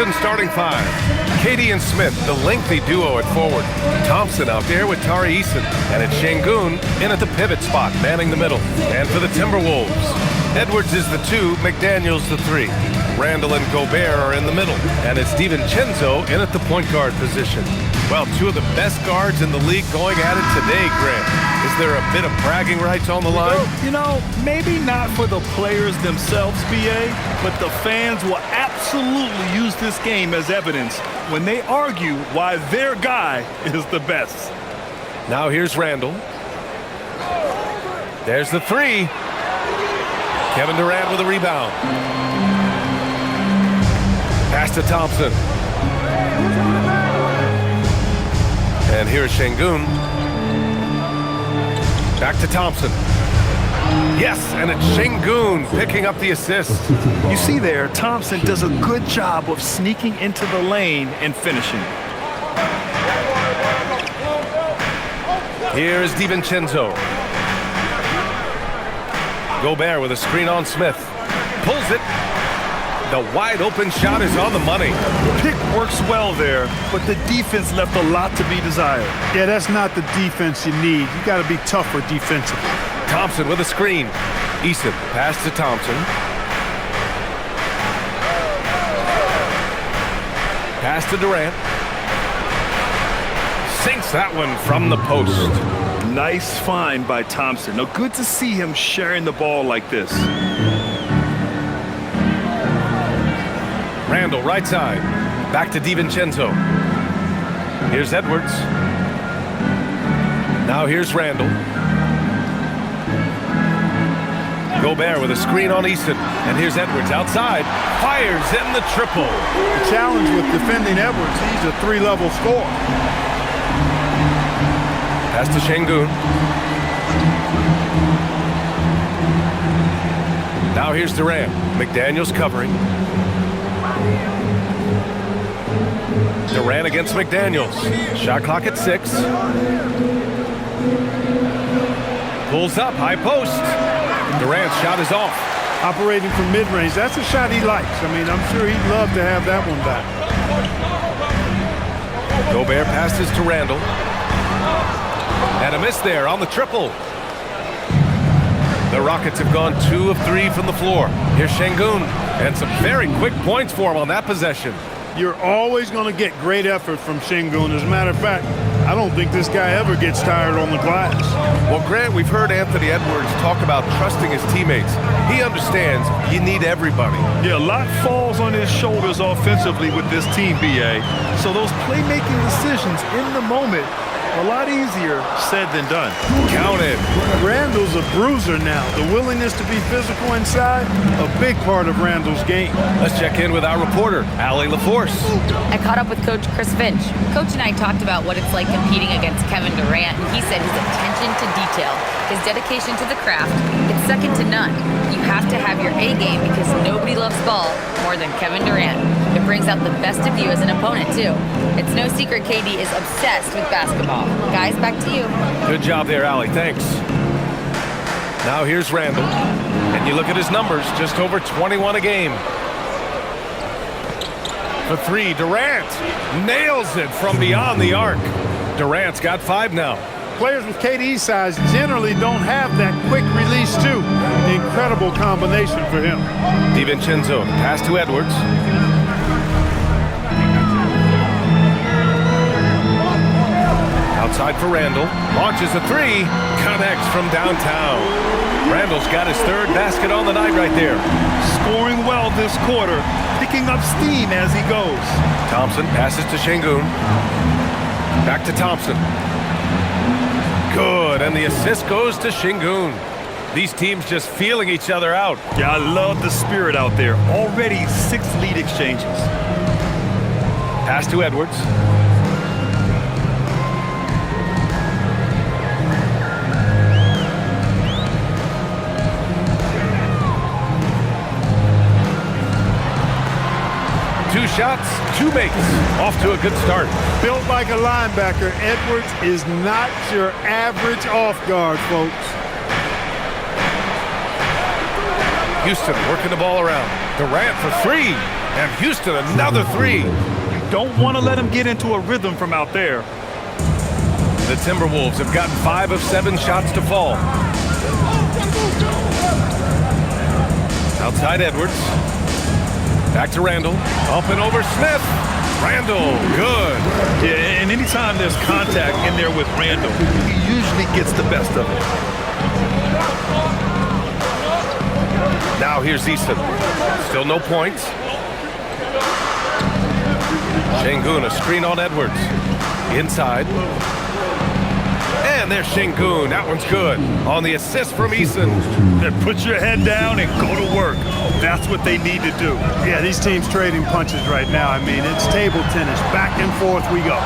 Pistons starting five. Katie and Smith, the lengthy duo at forward. Thompson out there with Tari Eason. And it's Şengün in at the pivot spot, manning the middle. And for the Timberwolves, Edwards is the 2, McDaniels the 3. Randall and Gobert are in the middle. And it's DiVincenzo in at the point guard position. Well, two of the best guards in the league going at it today, Grant. Is there a bit of bragging rights on the line? You know, maybe not for the players themselves, BA, but the fans will absolutely use this game as evidence when they argue why their guy is the best. Now here's Randall. There's the 3. Kevin Durant with a rebound. Pass to Thompson. And here's Şengün. Back to Thompson. Yes, and it's Şengün picking up the assist. You see there, Thompson does a good job of sneaking into the lane and finishing. Here is DiVincenzo. Gobert with a screen on Smith. Pulls it. The wide open shot is on the money. Pick works well there, but the defense left a lot to be desired. Yeah, that's not the defense you need. You got to be tougher defensively. Thompson with a screen. Eason pass to Thompson. Pass to Durant. Sinks that one from the post. Nice find by Thompson. Now, good to see him sharing the ball like this. Randall, right side. Back to DiVincenzo. Here's Edwards. Now here's Randall. Gobert with a screen on Eason. And here's Edwards outside. Fires in the triple. The challenge with defending Edwards, he's a 3-level scorer. Pass to Şengün. Now here's Durant. McDaniels covering. Durant against McDaniels. Shot clock at 6. Pulls up, high post. Durant's shot is off. Operating from mid-range, that's a shot he likes. I mean, I'm sure he'd love to have that one back. Gobert passes to Randall. And a miss there on the triple. The Rockets have gone 2 of 3 from the floor. Here's Şengün. And some very quick points for him on that possession. You're always going to get great effort from Şengün. As a matter of fact, I don't think this guy ever gets tired on the glass. Well, Grant, we've heard Anthony Edwards talk about trusting his teammates. He understands you need everybody. Yeah, a lot falls on his shoulders offensively with this team, BA. So those playmaking decisions in the moment a lot easier said than done. Counted. Randall's a bruiser now. The willingness to be physical inside, a big part of Randall's game. Let's check in with our reporter, Allie LaForce. I caught up with Coach Chris Finch. Coach and I talked about what it's like competing against Kevin Durant, and he said his attention to detail, his dedication to the craft, it's second to none. You have to have your A game because nobody loves ball more than Kevin Durant. It brings out the best of you as an opponent, too. It's no secret KD is obsessed with basketball. Guys, back to you. Good job there, Allie. Thanks. Now here's Randall. And you look at his numbers, just over 21 a game. For 3, Durant nails it from beyond the arc. Durant's got 5 now. Players with KD's size generally don't have that quick release, too. Incredible combination for him. DiVincenzo, pass to Edwards. Outside for Randall. Launches a 3. Connects from downtown. Randall's got his 3rd basket on the night right there. Scoring well this quarter. Picking up steam as he goes. Thompson passes to Şengün. Back to Thompson. Good, and the assist goes to Şengün. These teams just feeling each other out. Yeah, I love the spirit out there. Already 6 lead exchanges. Pass to Edwards. Two shots, 2 makes. Off to a good start. Built like a linebacker, Edwards is not your average off guard, folks. Houston working the ball around. Durant for 3. And Houston, another three. Don't want to let him get into a rhythm from out there. The Timberwolves have gotten 5 of 7 shots to fall. Outside Edwards. Back to Randall. Up and over Smith. Randall, good. Yeah, and anytime there's contact in there with Randall, he usually gets the best of it. Now here's Easton. Still no points. Şengün, a screen on Edwards. Inside. And there's Şengün. That one's good. On the assist from Easton. Then put your head down and go to work. That's what they need to do. Yeah, these teams trading punches right now. I mean, it's table tennis. Back and forth we go.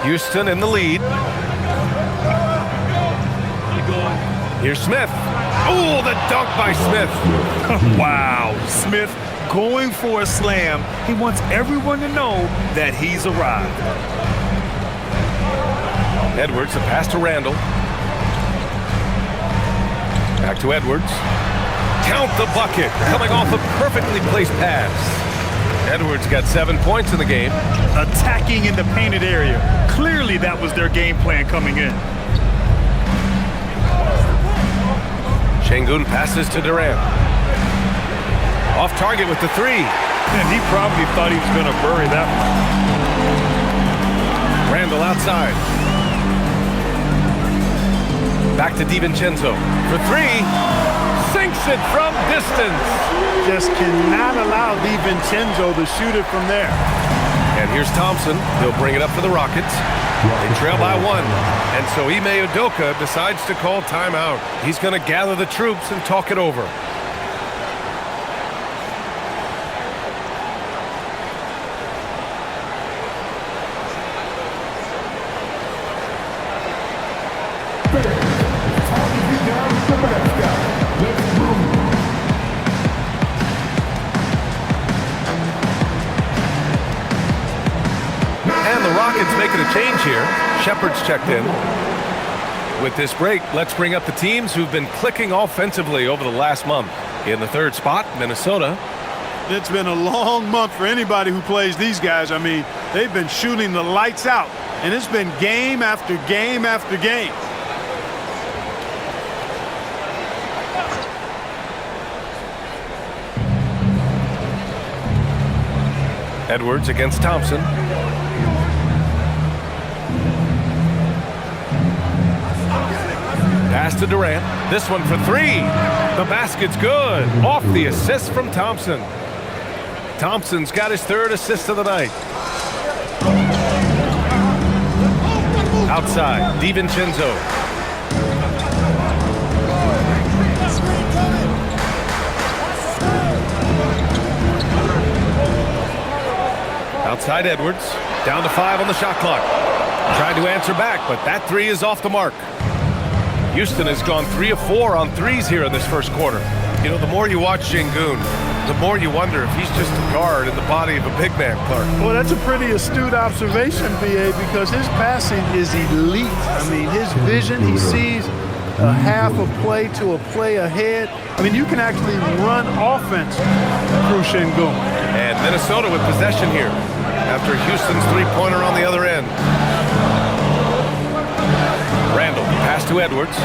Houston in the lead. Here's Smith. Oh, the dunk by Smith. Wow, Smith going for a slam. He wants everyone to know that he's arrived. Edwards, a pass to Randall. Back to Edwards. Count the bucket. Coming off a perfectly placed pass. Edwards got 7 points in the game. Attacking in the painted area. Clearly that was their game plan coming in. Şengün passes to Durant. Off target with the three. And he probably thought he was going to bury that one. Randall outside. Back to DiVincenzo for three. Sinks it from distance. Just cannot allow DiVincenzo to shoot it from there. And here's Thompson. He'll bring it up for the Rockets. They trail by 1. And so Ime Udoka decides to call timeout. He's going to gather the troops and talk it over. Making a change here. Shepard's checked in. With this break, let's bring up the teams who've been clicking offensively over the last month. In the third spot, Minnesota. It's been a long month for anybody who plays these guys. I mean, they've been shooting the lights out, and it's been game after game after game. Edwards against Thompson. Pass to Durant. This one for three. The basket's good. Off the assist from Thompson. Thompson's got his 3rd assist of the night. Outside, DiVincenzo. Outside Edwards. Down to 5 on the shot clock. Tried to answer back, but that three is off the mark. Houston has gone 3 of 4 on threes here in this first quarter. You know, the more you watch Şengün, the more you wonder if he's just a guard in the body of a big man, Clark. Well, that's a pretty astute observation, BA, because his passing is elite. I mean, his vision, he sees a half a play to a play ahead. I mean, you can actually run offense through Şengün. And Minnesota with possession here after Houston's three-pointer on the other end. Randall, pass to Edwards.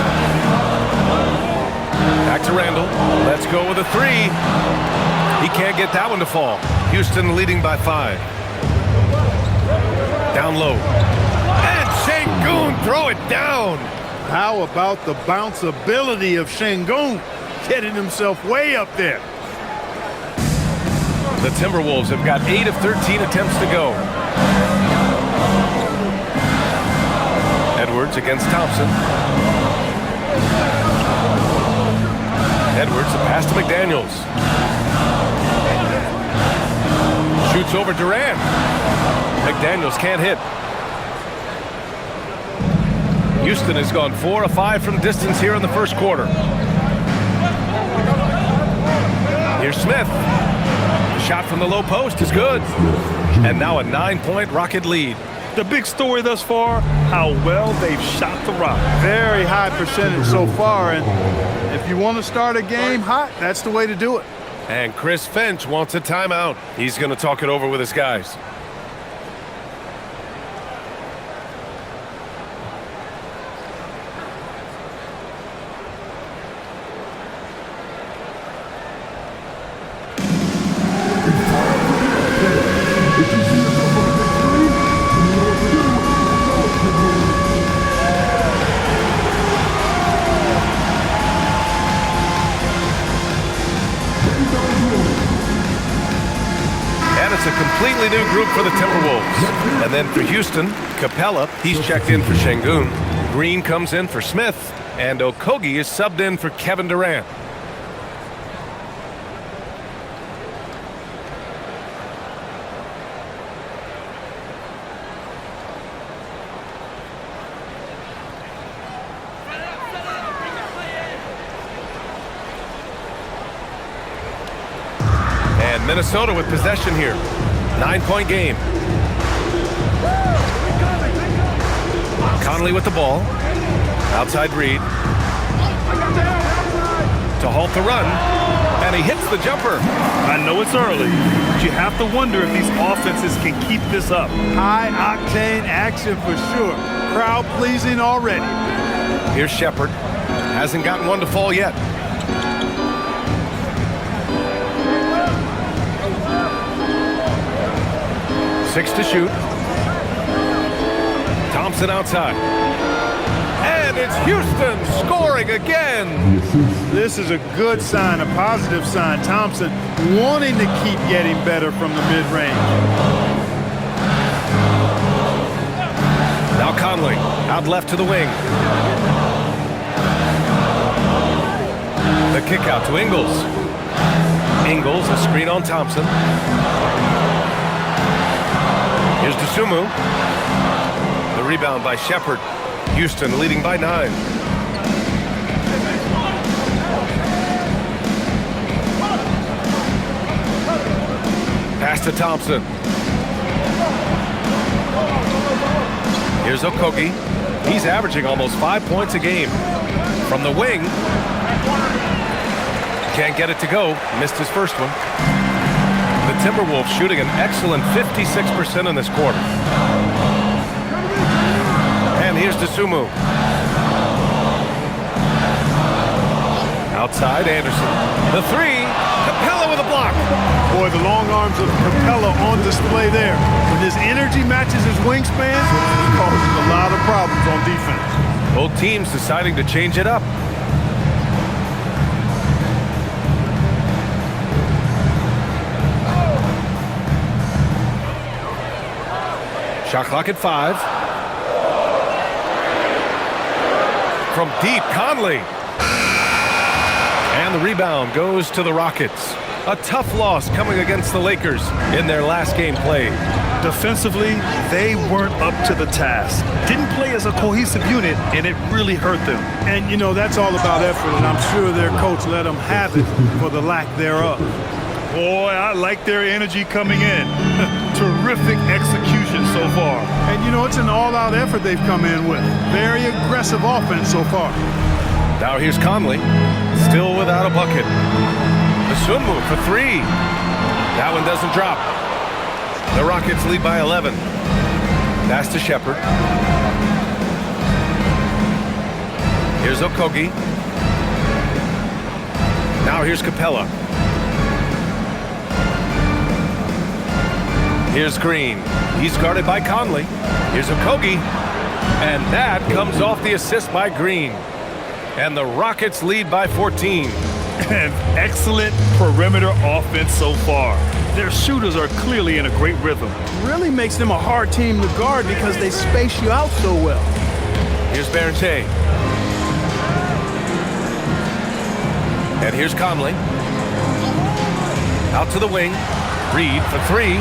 Back to Randall. Let's go with a three. He can't get that one to fall. Houston leading by 5. Down low. And Şengün, throw it down. How about the bounce ability of Şengün, getting himself way up there? The Timberwolves have got 8 of 13 attempts to go. Edwards against Thompson. Edwards, a pass to McDaniels. Shoots over Durant. McDaniels can't hit. Houston has gone 4 of 5 from distance here in the first quarter. Here's Smith. The shot from the low post is good. And now a 9-point Rocket lead. The big story thus far, how well they've shot the rock. Very high percentage so far, and if you want to start a game hot, that's the way to do it. And Chris Finch wants a timeout. He's going to talk it over with his guys. It's a completely new group for the Timberwolves. And then for Houston, Capella, he's checked in for Şengün. Green comes in for Smith. And Okogie is subbed in for Kevin Durant. Minnesota with possession here. 9-point game. Conley with the ball. Outside Reed. To halt the run. And he hits the jumper. I know it's early, but you have to wonder if these offenses can keep this up. High-octane action for sure. Crowd pleasing already. Here's Shepherd. Hasn't gotten one to fall yet. Six to shoot. Thompson outside. And it's Houston scoring again. This is a good sign, a positive sign. Thompson wanting to keep getting better from the mid-range. Now Conley out left to the wing. The kick out to Ingles. Ingles, a screen on Thompson. Here's Dosunmu. The rebound by Shepherd. Houston leading by 9. Pass to Thompson. Here's Okogie. He's averaging almost 5 points a game. From the wing. Can't get it to go. Missed his first one. The Timberwolves shooting an excellent 56% in this quarter. And here's Dosunmu. Outside, Anderson. The three. Capella with a block. Boy, the long arms of Capella on display there. When his energy matches his wingspan, it causes a lot of problems on defense. Both teams deciding to change it up. Shot clock at 5. From deep, Conley. And the rebound goes to the Rockets. A tough loss coming against the Lakers in their last game played. Defensively, they weren't up to the task. Didn't play as a cohesive unit, and it really hurt them. And, you know, that's all about effort, and I'm sure their coach let them have it for the lack thereof. Boy, I like their energy coming in. Terrific execution so far. And, you know, it's an all-out effort they've come in with. Very aggressive offense so far. Now here's Conley, still without a bucket. Dosunmu for 3. That one doesn't drop. The Rockets lead by 11. Pass to Shepherd. Here's Okogie. Now here's Capella. Here's Green. He's guarded by Conley. Here's Okogie. And that comes off the assist by Green. And the Rockets lead by 14. An excellent perimeter offense so far. Their shooters are clearly in a great rhythm. Really makes them a hard team to guard because they space you out so well. Here's Berente. And here's Conley. Out to the wing. Reed for 3.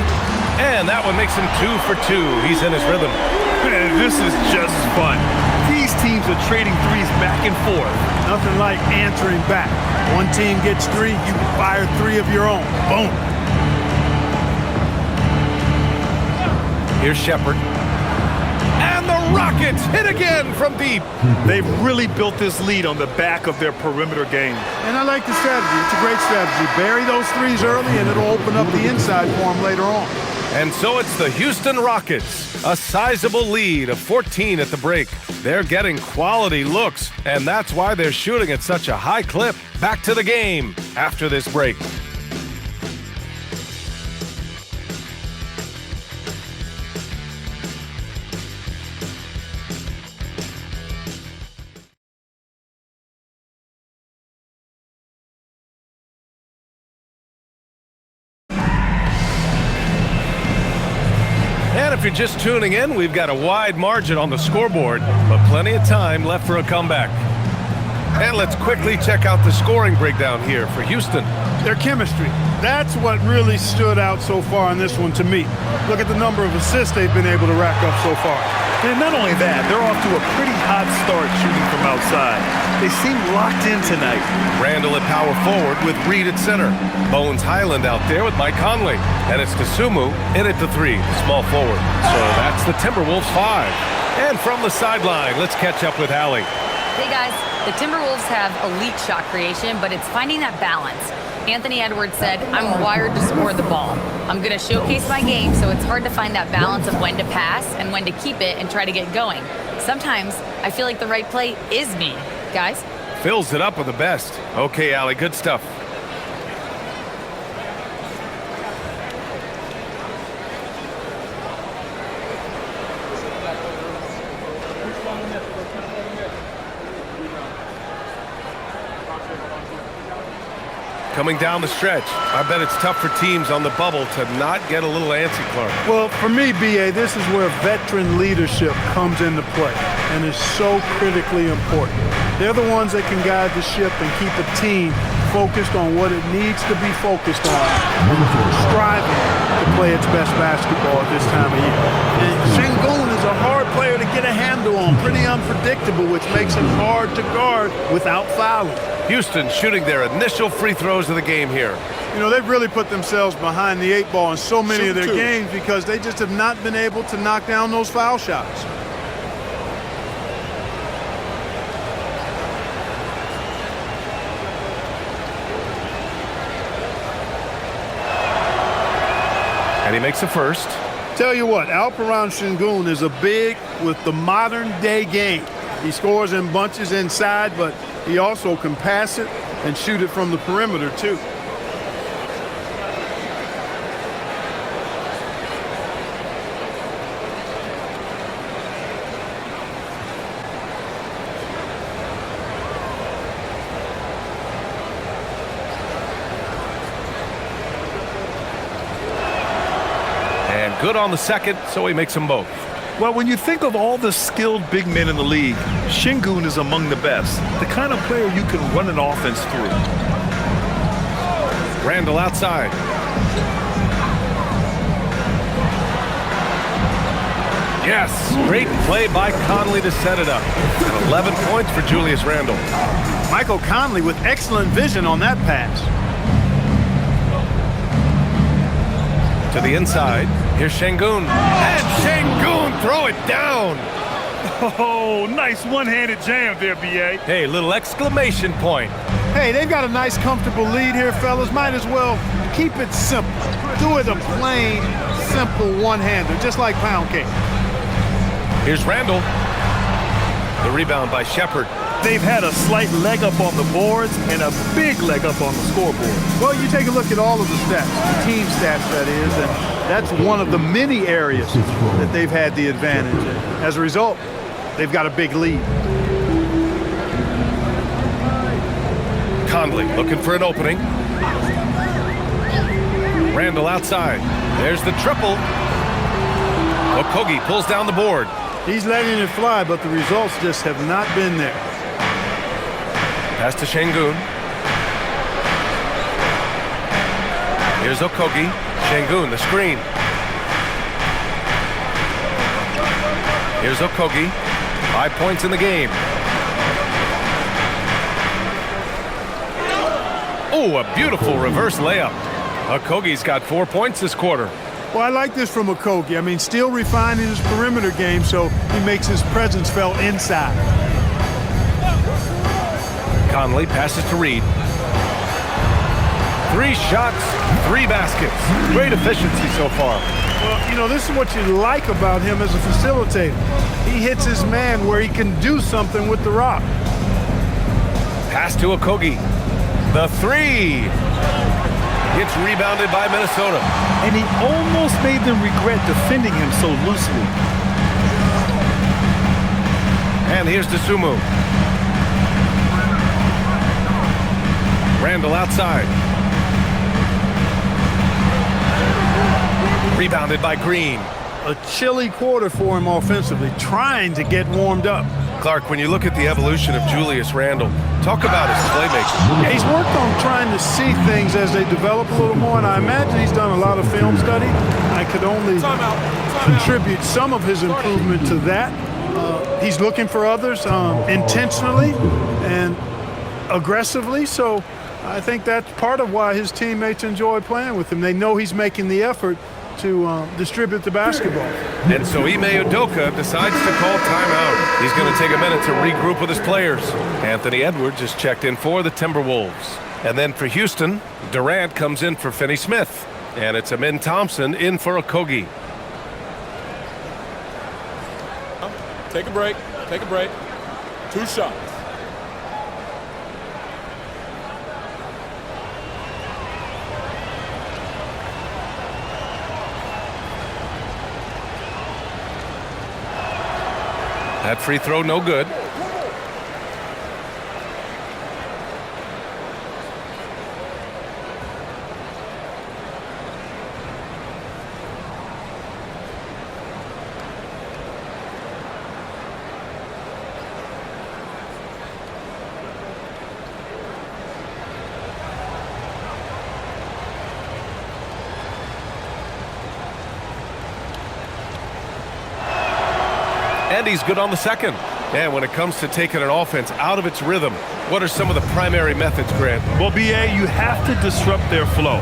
And that one makes him 2 for 2. He's in his rhythm. Man, this is just fun. These teams are trading threes back and forth. Nothing like answering back. One team gets 3, you can fire 3 of your own. Boom. Here's Shepherd. And the Rockets Rockets hit again from deep. They've really built this lead on the back of their perimeter game. And I like the strategy. It's a great strategy. Bury those threes early, and it'll open up the inside for them later on. And so it's the Houston Rockets, a sizable lead of 14 at the break. They're getting quality looks, and that's why they're shooting at such a high clip. Back to the game after this break. And if you're just tuning in, we've got a wide margin on the scoreboard, but plenty of time left for a comeback. And let's quickly check out the scoring breakdown here for Houston. Their chemistry. That's what really stood out so far in this one to me. Look at the number of assists they've been able to rack up so far. And not only that, they're off to a pretty hot start shooting from outside. They seem locked in tonight. Randall at power forward with Reed at center. Bones Highland out there with Mike Conley. And it's Dosunmu in at the 3, small forward. So that's the Timberwolves 5. And from the sideline, let's catch up with Allie. Hey guys, the Timberwolves have elite shot creation, but it's finding that balance. Anthony Edwards said, I'm wired to score the ball. I'm going to showcase my game, so it's hard to find that balance of when to pass and when to keep it and try to get going. Sometimes I feel like the right play is me. Guys? Fills it up with the best. Okay, Allie, good stuff. Coming down the stretch, I bet it's tough for teams on the bubble to not get a little antsy, Clark. Well, for me, B.A., this is where veteran leadership comes into play and is so critically important. They're the ones that can guide the ship and keep a team focused on what it needs to be focused on, striving to play its best basketball at this time of year. And Şengün is a hard player to get a handle on, pretty unpredictable, which makes him hard to guard without fouling. Houston shooting their initial free throws of the game here. You know, they've really put themselves behind the 8 ball in so many of their games because they just have not been able to knock down those foul shots. And he makes a first. Tell you what, Alperen Şengün is a big with the modern day game. He scores in bunches inside, but he also can pass it and shoot it from the perimeter too. And good on the second, so he makes them both. Well, when you think of all the skilled big men in the league, Şengün is among the best. The kind of player you can run an offense through. Randall outside. Yes, great play by Conley to set it up. And 11 points for Julius Randle. Michael Conley with excellent vision on that pass. To the inside, here's Şengün. And Şengün throw it down. Oh, nice one-handed jam there, B.A. Hey, little exclamation point. Hey, they've got a nice, comfortable lead here, fellas. Might as well keep it simple. Do it a plain, simple one-hander, just like pound cake. Here's Randall. The rebound by Shepherd. They've had a slight leg up on the boards and a big leg up on the scoreboard. Well, you take a look at all of the stats, the team stats, that is, and that's one of the many areas that they've had the advantage in. As a result, they've got a big lead. Conley looking for an opening. Randall outside. There's the triple. Okogie pulls down the board. He's letting it fly, but the results just have not been there. Pass to Şengün. Here's Okogie. Şengün, the screen. Here's Okogie. 5 points in the game. Oh, a beautiful reverse layup. Okogie's got 4 points this quarter. Well, I like this from Okogie. I mean, still refining his perimeter game so he makes his presence felt inside. Conley passes to Reed. 3 shots, 3 baskets. Great efficiency so far. Well, you know, this is what you like about him as a facilitator. He hits his man where he can do something with the rock. Pass to Okogie. The 3. Gets rebounded by Minnesota. And he almost made them regret defending him so loosely. And here's Dosunmu. Randall outside. Rebounded by Green. A chilly quarter for him offensively, trying to get warmed up. Clark, when you look at the evolution of Julius Randle, talk about his playmaking. He's worked on trying to see things as they develop a little more, and I imagine he's done a lot of film study. I could only contribute some of his improvement to that. He's looking for others intentionally and aggressively, so I think that's part of why his teammates enjoy playing with him. They know he's making the effort to distribute the basketball. And so Ime Udoka decides to call timeout. He's going to take a minute to regroup with his players. Anthony Edwards is checked in for the Timberwolves. And then for Houston, Durant comes in for Finney Smith. And it's Amin Thompson in for Okogie. Take a break. Take a break. 2 shots. That free throw no good. And he's good on the second. And when it comes to taking an offense out of its rhythm, what are some of the primary methods, Grant? Well, BA, you have to disrupt their flow.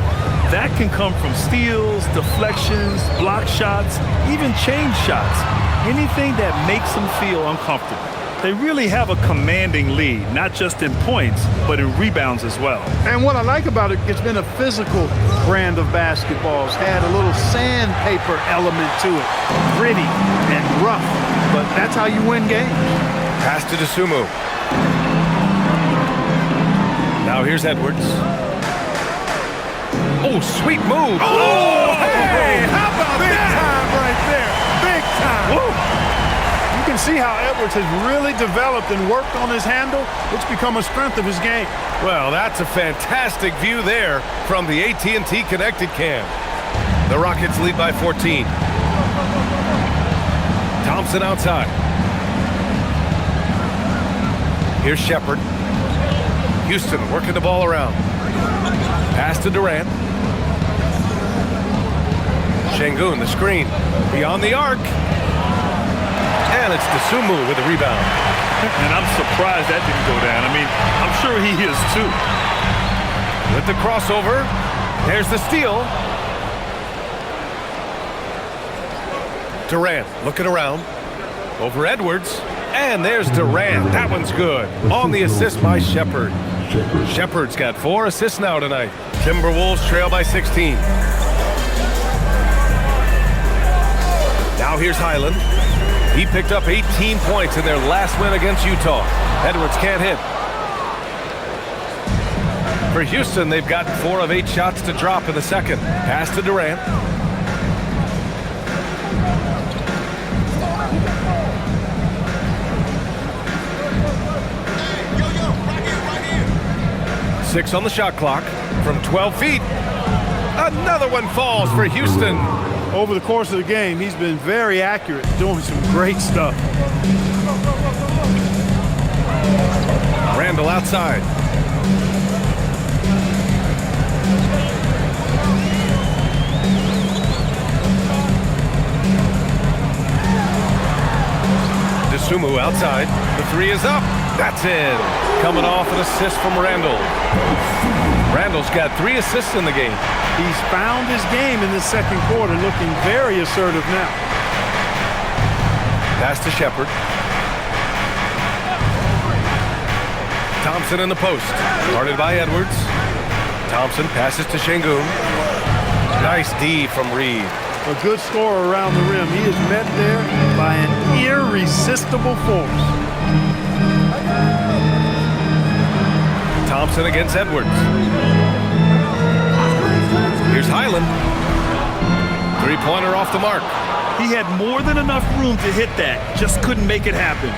That can come from steals, deflections, block shots, even change shots. Anything that makes them feel uncomfortable. They really have a commanding lead, not just in points, but in rebounds as well. And what I like about it, it's been a physical brand of basketball. It's had a little sandpaper element to it, gritty and rough, but that's how you win games. Pass to Dosunmu. Now here's Edwards. Oh, sweet move. Oh, hey, how about big time right there? Big time. Woo. You can see how Edwards has really developed and worked on his handle. It's become a strength of his game. Well, that's a fantastic view there from the AT&T Connected cam. The Rockets lead by 14. Thompson outside. Here's Shepherd. Houston working the ball around. Pass to Durant. Şengün, the screen. Beyond the arc. And it's Dosunmu with the rebound. And I'm surprised that didn't go down. I mean, I'm sure he is too. With the crossover, there's the steal. Durant looking around. Over Edwards. And there's Durant. That one's good. On the assist by Shepherd. Shepherd's got 4 assists now tonight. Timberwolves trail by 16. Now here's Highland. He picked up 18 points in their last win against Utah. Edwards can't hit. For Houston, they've gotten 4 of 8 shots to drop in the second. Pass to Durant. Six on the shot clock from 12 feet. Another one falls for Houston. Over the course of the game, he's been very accurate, doing some great stuff. Randall outside. Dosunmu outside. The 3 is up. That's in. Coming off an assist from Randall. Randall's got 3 assists in the game. He's found his game in the second quarter, looking very assertive now. Pass to Shepherd. Thompson in the post. Guarded by Edwards. Thompson passes to Şengün. Nice D from Reed. A good scorer around the rim. He is met there by an irresistible force. Thompson against Edwards. Here's Highland. 3-pointer off the mark. He had more than enough room to hit that. Just couldn't make it happen.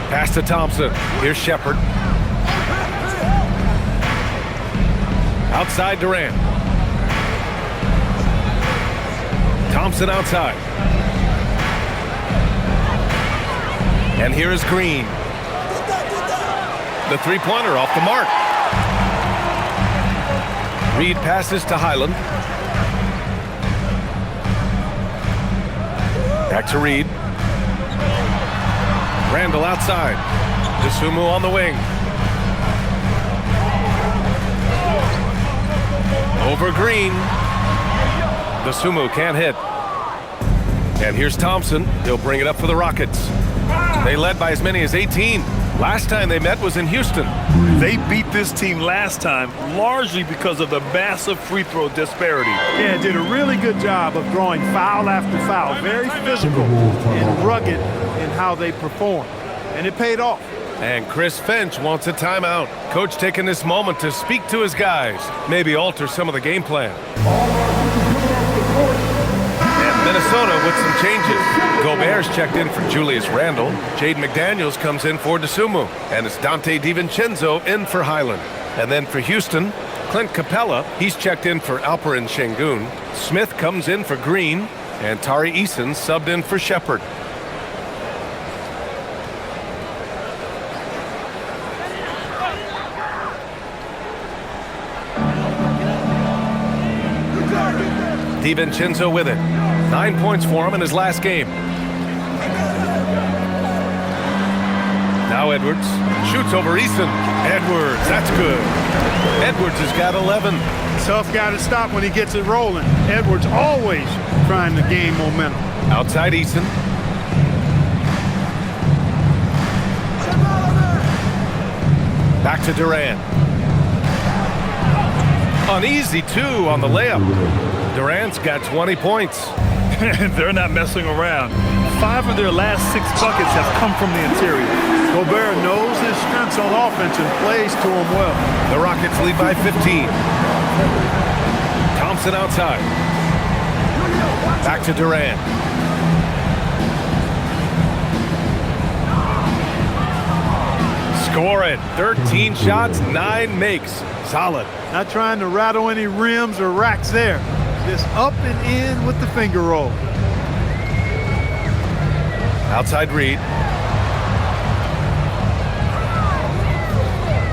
Pass to Thompson. Here's Shepherd. Outside Durant. Thompson outside. And here is Green. The 3-pointer off the mark. Reed passes to Highland. Back to Reed. Randall outside. Dosunmu on the wing. Over Green. Dosunmu can't hit. And here's Thompson. He'll bring it up for the Rockets. They led by as many as 18. Last time they met was in Houston. They beat this team last time largely because of the massive free throw disparity. Yeah, did a really good job of drawing foul after foul. Very physical and rugged in how they perform. And it paid off. And Chris Finch wants a timeout. Coach taking this moment to speak to his guys. Maybe alter some of the game plan. And Minnesota with some changes. Gobert's checked in for Julius Randle. Jaden McDaniels comes in for Dosunmu. And it's Dante DiVincenzo in for Highland. And then for Houston, Clint Capella, he's checked in for Alperen Şengün. Smith comes in for Green. And Tari Eason subbed in for Shepherd. DiVincenzo with it. 9 points for him in his last game. Now Edwards shoots over Eason. Edwards, that's good. Edwards has got 11. Tough guy to stop when he gets it rolling. Edwards always trying to gain momentum. Outside Eason. Back to Durant. Uneasy, too, on the layup. Durant's got 20 points. They're not messing around. 5 of their last 6 buckets have come from the interior. Gobert knows his strengths on offense and plays to him well. The Rockets lead by 15. Thompson outside. Back to Durant. Score it. 13 shots, 9 makes. Solid. Not trying to rattle any rims or racks there. Just up and in with the finger roll. Outside Reed.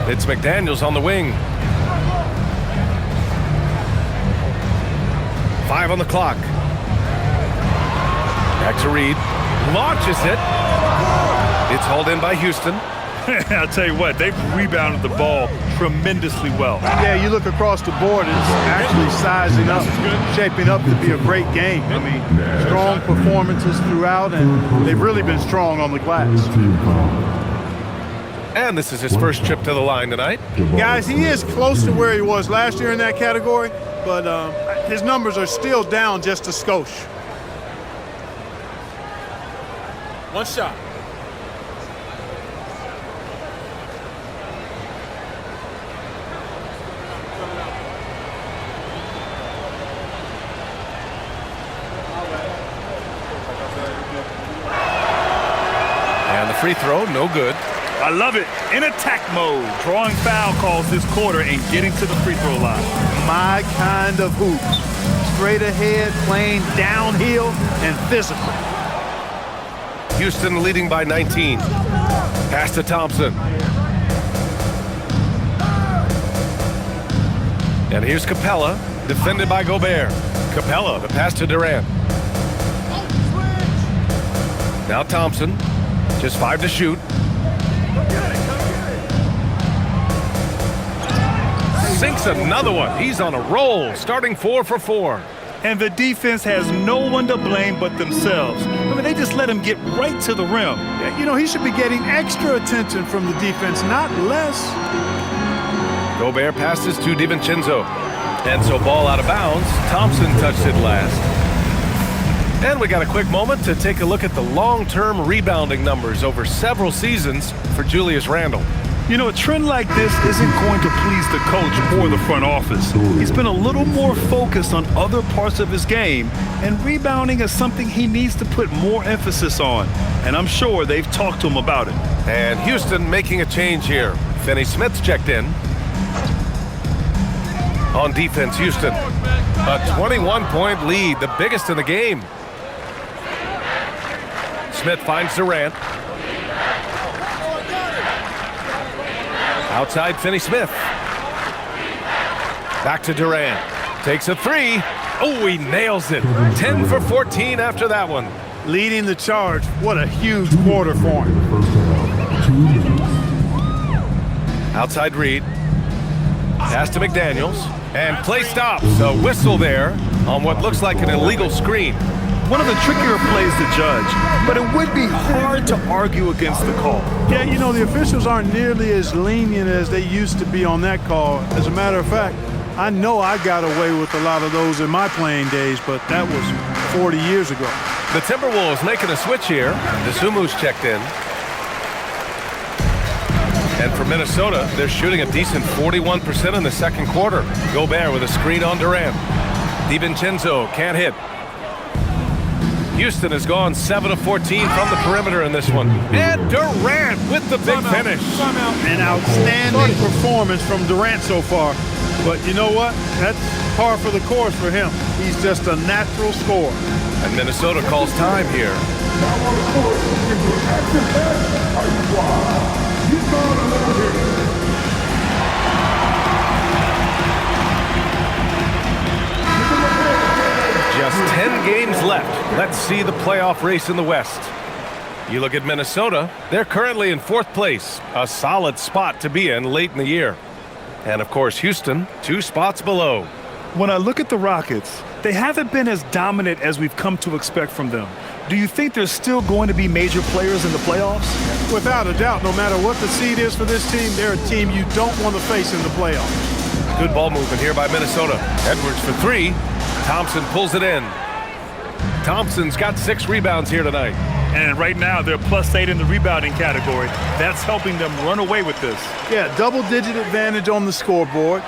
It's McDaniels on the wing. 5 on the clock. Back to Reed. Launches it. It's hauled in by Houston. I'll tell you what, they've rebounded the ball tremendously well. Yeah, you look across the board, it's actually sizing up, shaping up to be a great game. I mean, strong performances throughout, and they've really been strong on the glass. And this is his first trip to the line tonight. Guys, he is close to where he was last year in that category, but his numbers are still down just a skosh. One shot. Free throw, no good. I love it. In attack mode, drawing foul calls this quarter and getting to the free throw line. My kind of hoop. Straight ahead, playing downhill and physical. Houston leading by 19. Pass to Thompson. And here's Capella, defended by Gobert. Capella, the pass to Durant. Now Thompson. Just 5 to shoot. sinks another one. He's on a roll, starting 4 for 4. And the defense has no one to blame but themselves. I mean, they just let him get right to the rim. Yeah, you know, he should be getting extra attention from the defense, not less. Gobert passes to DiVincenzo. And so ball out of bounds. Thompson touched it last. And we got a quick moment to take a look at the long-term rebounding numbers over several seasons for Julius Randle. You know, a trend like this isn't going to please the coach or the front office. He's been a little more focused on other parts of his game, and rebounding is something he needs to put more emphasis on. And I'm sure they've talked to him about it. And Houston making a change here. Finney Smith's checked in. On defense, Houston. A 21-point lead, the biggest in the game. Smith finds Durant. Outside Finney Smith. Back to Durant. Takes a three. Oh, he nails it. 10 for 14 after that one. Leading the charge. What a huge quarter for him. Outside Reed. Pass to McDaniels. And play stops. A whistle there on what looks like an illegal screen. One of the trickier plays to judge, but it would be hard to argue against the call. Yeah, you know, the officials aren't nearly as lenient as they used to be on that call. As a matter of fact, I know I got away with a lot of those in my playing days, but that was 40 years ago. The Timberwolves making a switch here. Desumu's checked in. And for Minnesota, they're shooting a decent 41% in the second quarter. Gobert with a screen on Durant. DiVincenzo can't hit. Houston has gone 7 of 14 from the perimeter in this one. And Durant with the big finish. An outstanding performance from Durant so far. But you know what? That's par for the course for him. He's just a natural scorer. And Minnesota calls time here. Just 10 games left. Let's see the playoff race in the West. You look at Minnesota, they're currently in 4th place, a solid spot to be in late in the year. And of course, Houston, 2 spots below. When I look at the Rockets, they haven't been as dominant as we've come to expect from them. Do you think there's still going to be major players in the playoffs? Without a doubt, no matter what the seed is for this team, they're a team you don't want to face in the playoffs. Good ball movement here by Minnesota. Edwards for 3. Thompson pulls it in. Thompson's got 6 rebounds here tonight. And right now, they're +8 in the rebounding category. That's helping them run away with this. Yeah, double-digit advantage on the scoreboard.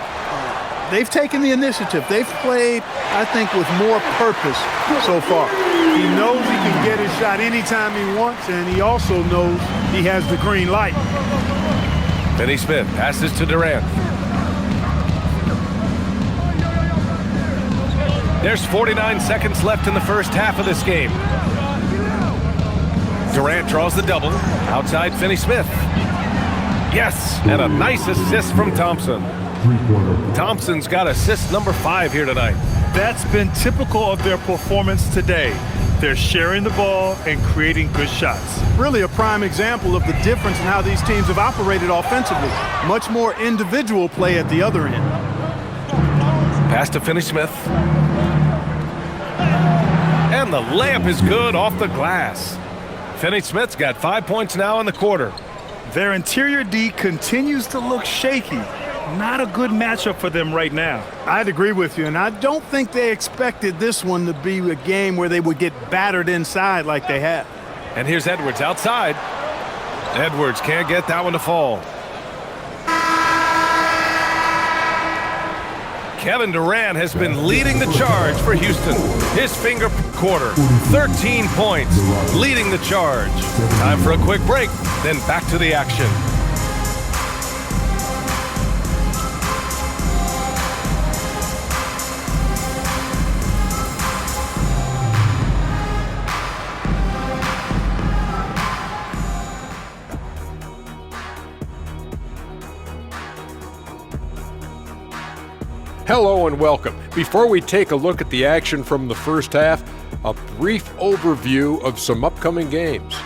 They've taken the initiative. They've played, I think, with more purpose so far. He knows he can get his shot anytime he wants, and he also knows he has the green light. Finney Smith passes to Durant. There's 49 seconds left in the first half of this game. Durant draws the double. Outside Finney Smith. Yes, and a nice assist from Thompson. Thompson's got assist number 5 here tonight. That's been typical of their performance today. They're sharing the ball and creating good shots. Really a prime example of the difference in how these teams have operated offensively. Much more individual play at the other end. Pass to Finney Smith. And the layup is good off the glass. Finney Smith's got 5 points now in the quarter. Their interior D continues to look shaky. Not a good matchup for them right now. I'd agree with you, and I don't think they expected this one to be a game where they would get battered inside like they have. And here's Edwards outside. Edwards can't get that one to fall. Kevin Durant has been leading the charge for Houston. His finger quarter, 13 points, leading the charge. Time for a quick break, then back to the action. Hello and welcome. Before we take a look at the action from the first half, a brief overview of some upcoming games.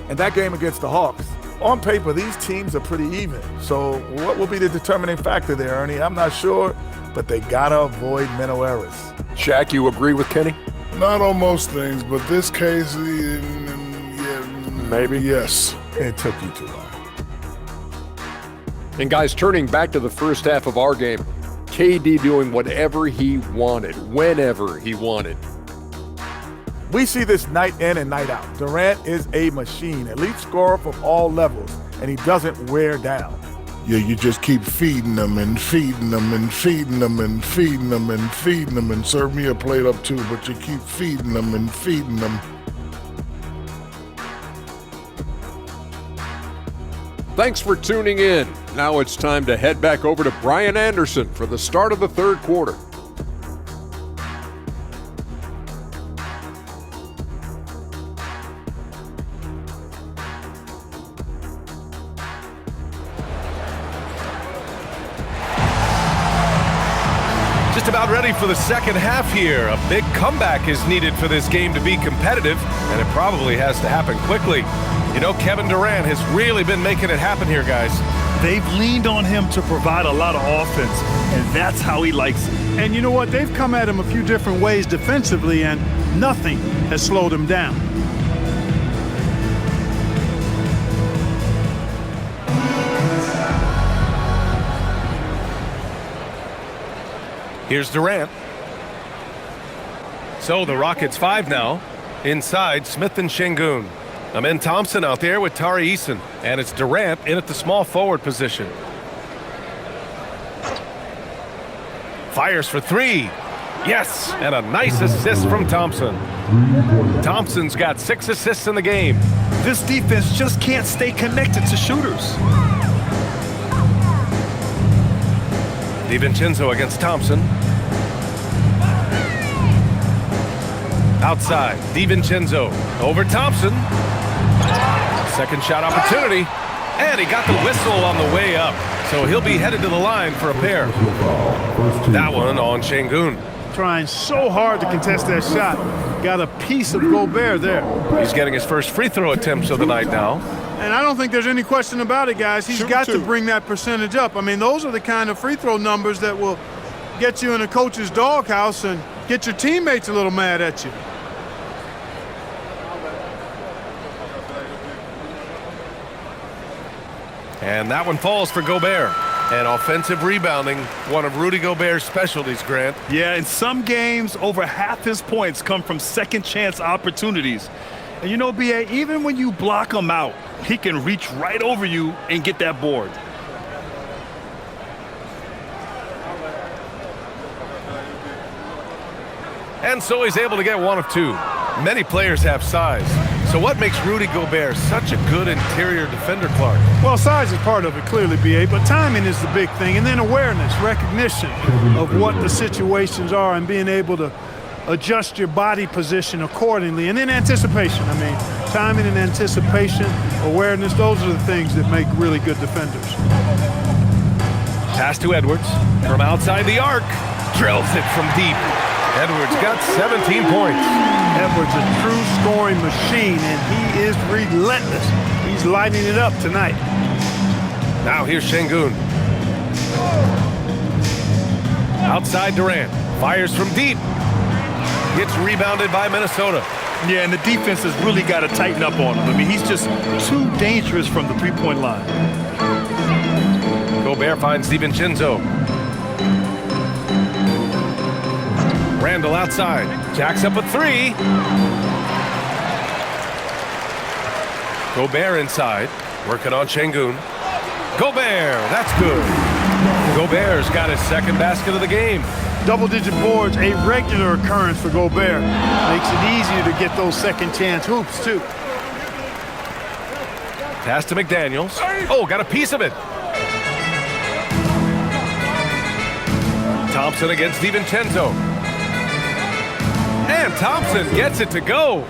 And that game against the Hawks, On paper, these teams are pretty even. So what will be the determining factor there, Ernie? I'm not sure, but they gotta avoid mental errors. Shaq, you agree with Kenny? Not on most things, but this case, yeah, Maybe. yes. It took you too long. And guys, turning back to the first half of our game, KD doing whatever he wanted, whenever he wanted. We see this night in and night out. Durant is a machine, elite scorer from all levels, and he doesn't wear down. Yeah, you just keep feeding them and feeding them and feeding them and feeding them and feeding them, and serve me a plate up too, but you keep feeding them and feeding them. Thanks for tuning in. Now it's time to head back over to Brian Anderson for the start of the third quarter. Just about ready for the second half here. A big comeback is needed for this game to be competitive, and it probably has to happen quickly. You know, Kevin Durant has really been making it happen here, guys. They've leaned on him to provide a lot of offense, and that's how he likes it. And you know what? They've come at him a few different ways defensively, and nothing has slowed him down. Here's Durant. So the Rockets 5 now. Inside, Smith and Şengün. Amen Thompson out there with Tari Eason. And it's Durant in at the small forward position. Fires for three. Yes, and a nice assist from Thompson. Thompson's got 6 assists in the game. This defense just can't stay connected to shooters. DiVincenzo against Thompson. Outside, DiVincenzo over Thompson. Second shot opportunity, and he got the whistle on the way up. So he'll be headed to the line for a pair. That one on Şengün. Trying so hard to contest that shot. Got a piece of Gobert there. He's getting his first free throw attempts of the night now. And I don't think there's any question about it, guys. He's got to bring that percentage up. I mean, those are the kind of free throw numbers that will get you in a coach's doghouse and get your teammates a little mad at you. And that one falls for Gobert. And offensive rebounding, one of Rudy Gobert's specialties, Grant. Yeah, in some games, over half his points come from second chance opportunities. And you know, B.A., even when you block him out, he can reach right over you and get that board. And so he's able to get one of two. Many players have size. So what makes Rudy Gobert such a good interior defender, Clark? Well, size is part of it, clearly, B.A., but timing is the big thing. And then awareness, recognition of what the situations are and being able to adjust your body position accordingly. And then anticipation. I mean, timing and anticipation, awareness, those are the things that make really good defenders. Pass to Edwards from outside the arc. Drills it from deep. Edwards got 17 points. Edwards, a true scoring machine, and he is relentless. He's lighting it up tonight. Now here's Şengün. Outside Durant. Fires from deep. Gets rebounded by Minnesota. Yeah, and the defense has really got to tighten up on him. I mean, he's just too dangerous from the three-point line. Gobert finds DiVincenzo. Randall outside. Jacks up a three. Gobert inside. Working on Şengün. Gobert, that's good. Gobert's got his second basket of the game. Double-digit boards, a regular occurrence for Gobert. Makes it easier to get those second-chance hoops, too. Pass to McDaniels. Oh, got a piece of it. Thompson against DiVincenzo. And Thompson gets it to go.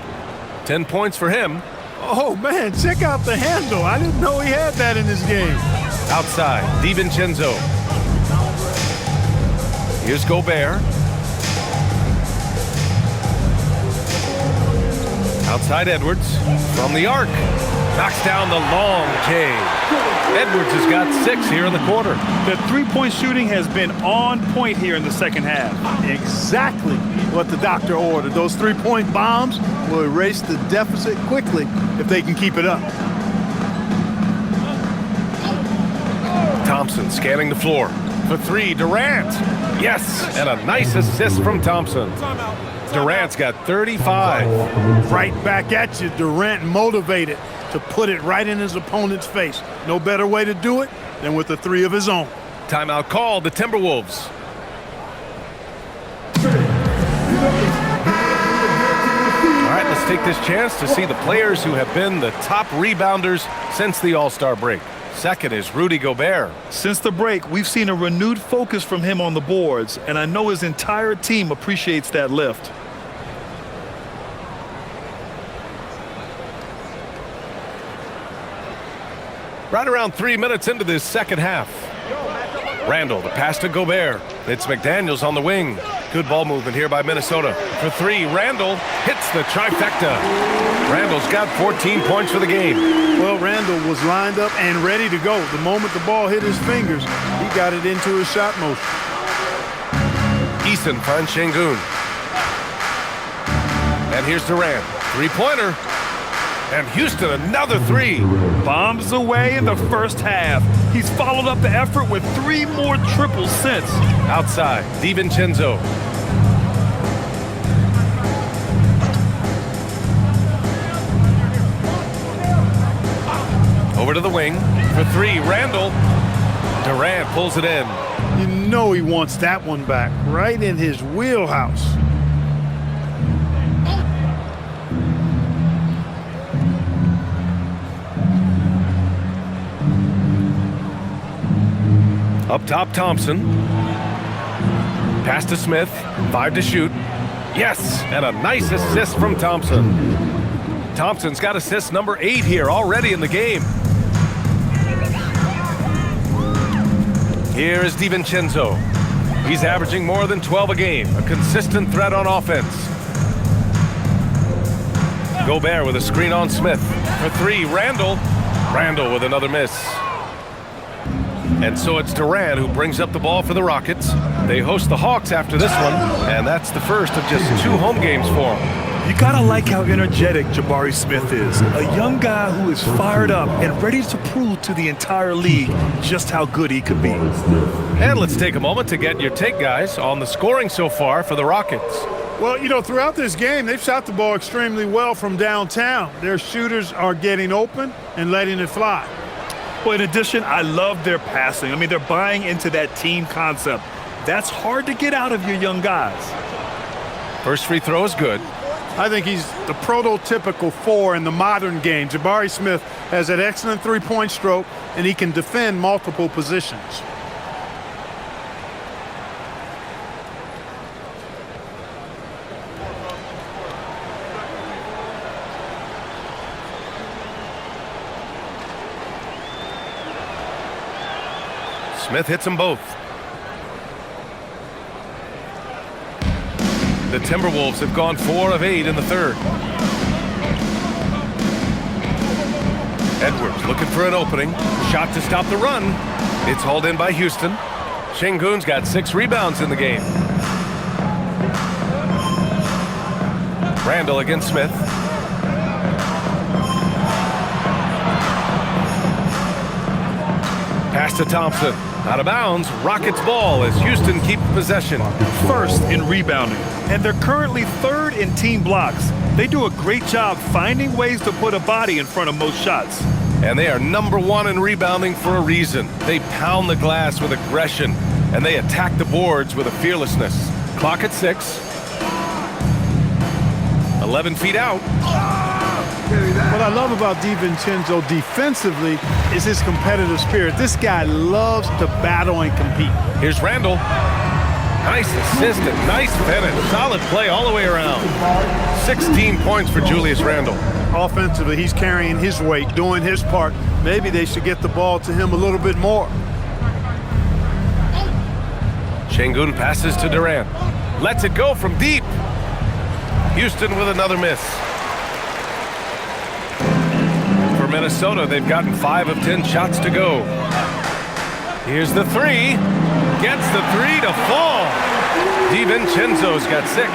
10 points for him. Oh, man, check out the handle. I didn't know he had that in his game. Outside, DiVincenzo. Here's Gobert. Outside Edwards from the arc. Knocks down the long J. Edwards has got 6 here in the quarter. The three-point shooting has been on point here in the second half. Exactly what the doctor ordered. Those three-point bombs will erase the deficit quickly if they can keep it up. Thompson scanning the floor. For 3, Durant. Yes, and a nice assist from Thompson. Durant's got 35. Right back at you, Durant motivated to put it right in his opponent's face. No better way to do it than with a 3 of his own. Timeout called, the Timberwolves. All right, let's take this chance to see the players who have been the top rebounders since the All-Star break. Second is Rudy Gobert. Since the break, we've seen a renewed focus from him on the boards, and I know his entire team appreciates that lift. Right around 3 minutes into this second half. Randall, the pass to Gobert. It's McDaniels on the wing. Good ball movement here by Minnesota. For 3, Randall hits the trifecta. Randall's got 14 points for the game. Well, Randall was lined up and ready to go. The moment the ball hit his fingers, he got it into his shot motion. Eason finds Şengün. And here's Durant. Three-pointer. And Houston, another 3. Bombs away in the first half. He's followed up the effort with 3 more triples since. Outside, DiVincenzo. Over to the wing. For 3, Randall. Durant pulls it in. You know he wants that one back, right in his wheelhouse. Up top, Thompson. Pass to Smith. 5 to shoot. Yes, and a nice assist from Thompson. Thompson's got assist number 8 here already in the game. Here is DiVincenzo. He's averaging more than 12 a game. A consistent threat on offense. Gobert with a screen on Smith. For 3, Randall. Randall with another miss. And so it's Durant who brings up the ball for the Rockets. They host the Hawks after this one, and that's the first of just 2 home games for them. You gotta like how energetic Jabari Smith is. A young guy who is fired up and ready to prove to the entire league just how good he could be. And let's take a moment to get your take, guys, on the scoring so far for the Rockets. Well, you know, throughout this game, they've shot the ball extremely well from downtown. Their shooters are getting open and letting it fly. Well, in addition, I love their passing. I mean, they're buying into that team concept. That's hard to get out of your young guys. First free throw is good. I think he's the prototypical 4 in the modern game. Jabari Smith has that excellent three-point stroke, and he can defend multiple positions. Smith hits them both. The Timberwolves have gone 4 of 8 in the third. Edwards looking for an opening. Shot to stop the run. It's hauled in by Houston. Şengün's got 6 rebounds in the game. Randall against Smith. Pass to Thompson. Out of bounds, Rockets ball as Houston keep possession. First in rebounding, and they're currently 3rd in team blocks. They do a great job finding ways to put a body in front of most shots. And they are number 1 in rebounding for a reason. They pound the glass with aggression, and they attack the boards with a fearlessness. Clock at 6. 11 feet out. What I love about DiVincenzo defensively is his competitive spirit. This guy loves to battle and compete. Here's Randall. Nice assist and nice finish. Solid play all the way around. 16 points for Julius Randle. Offensively, he's carrying his weight, doing his part. Maybe they should get the ball to him a little bit more. Şengün passes to Durant. Lets it go from deep. Houston with another miss. For Minnesota, they've gotten 5 of 10 shots to go. Here's the three. Gets the three to fall. DiVincenzo's got 6.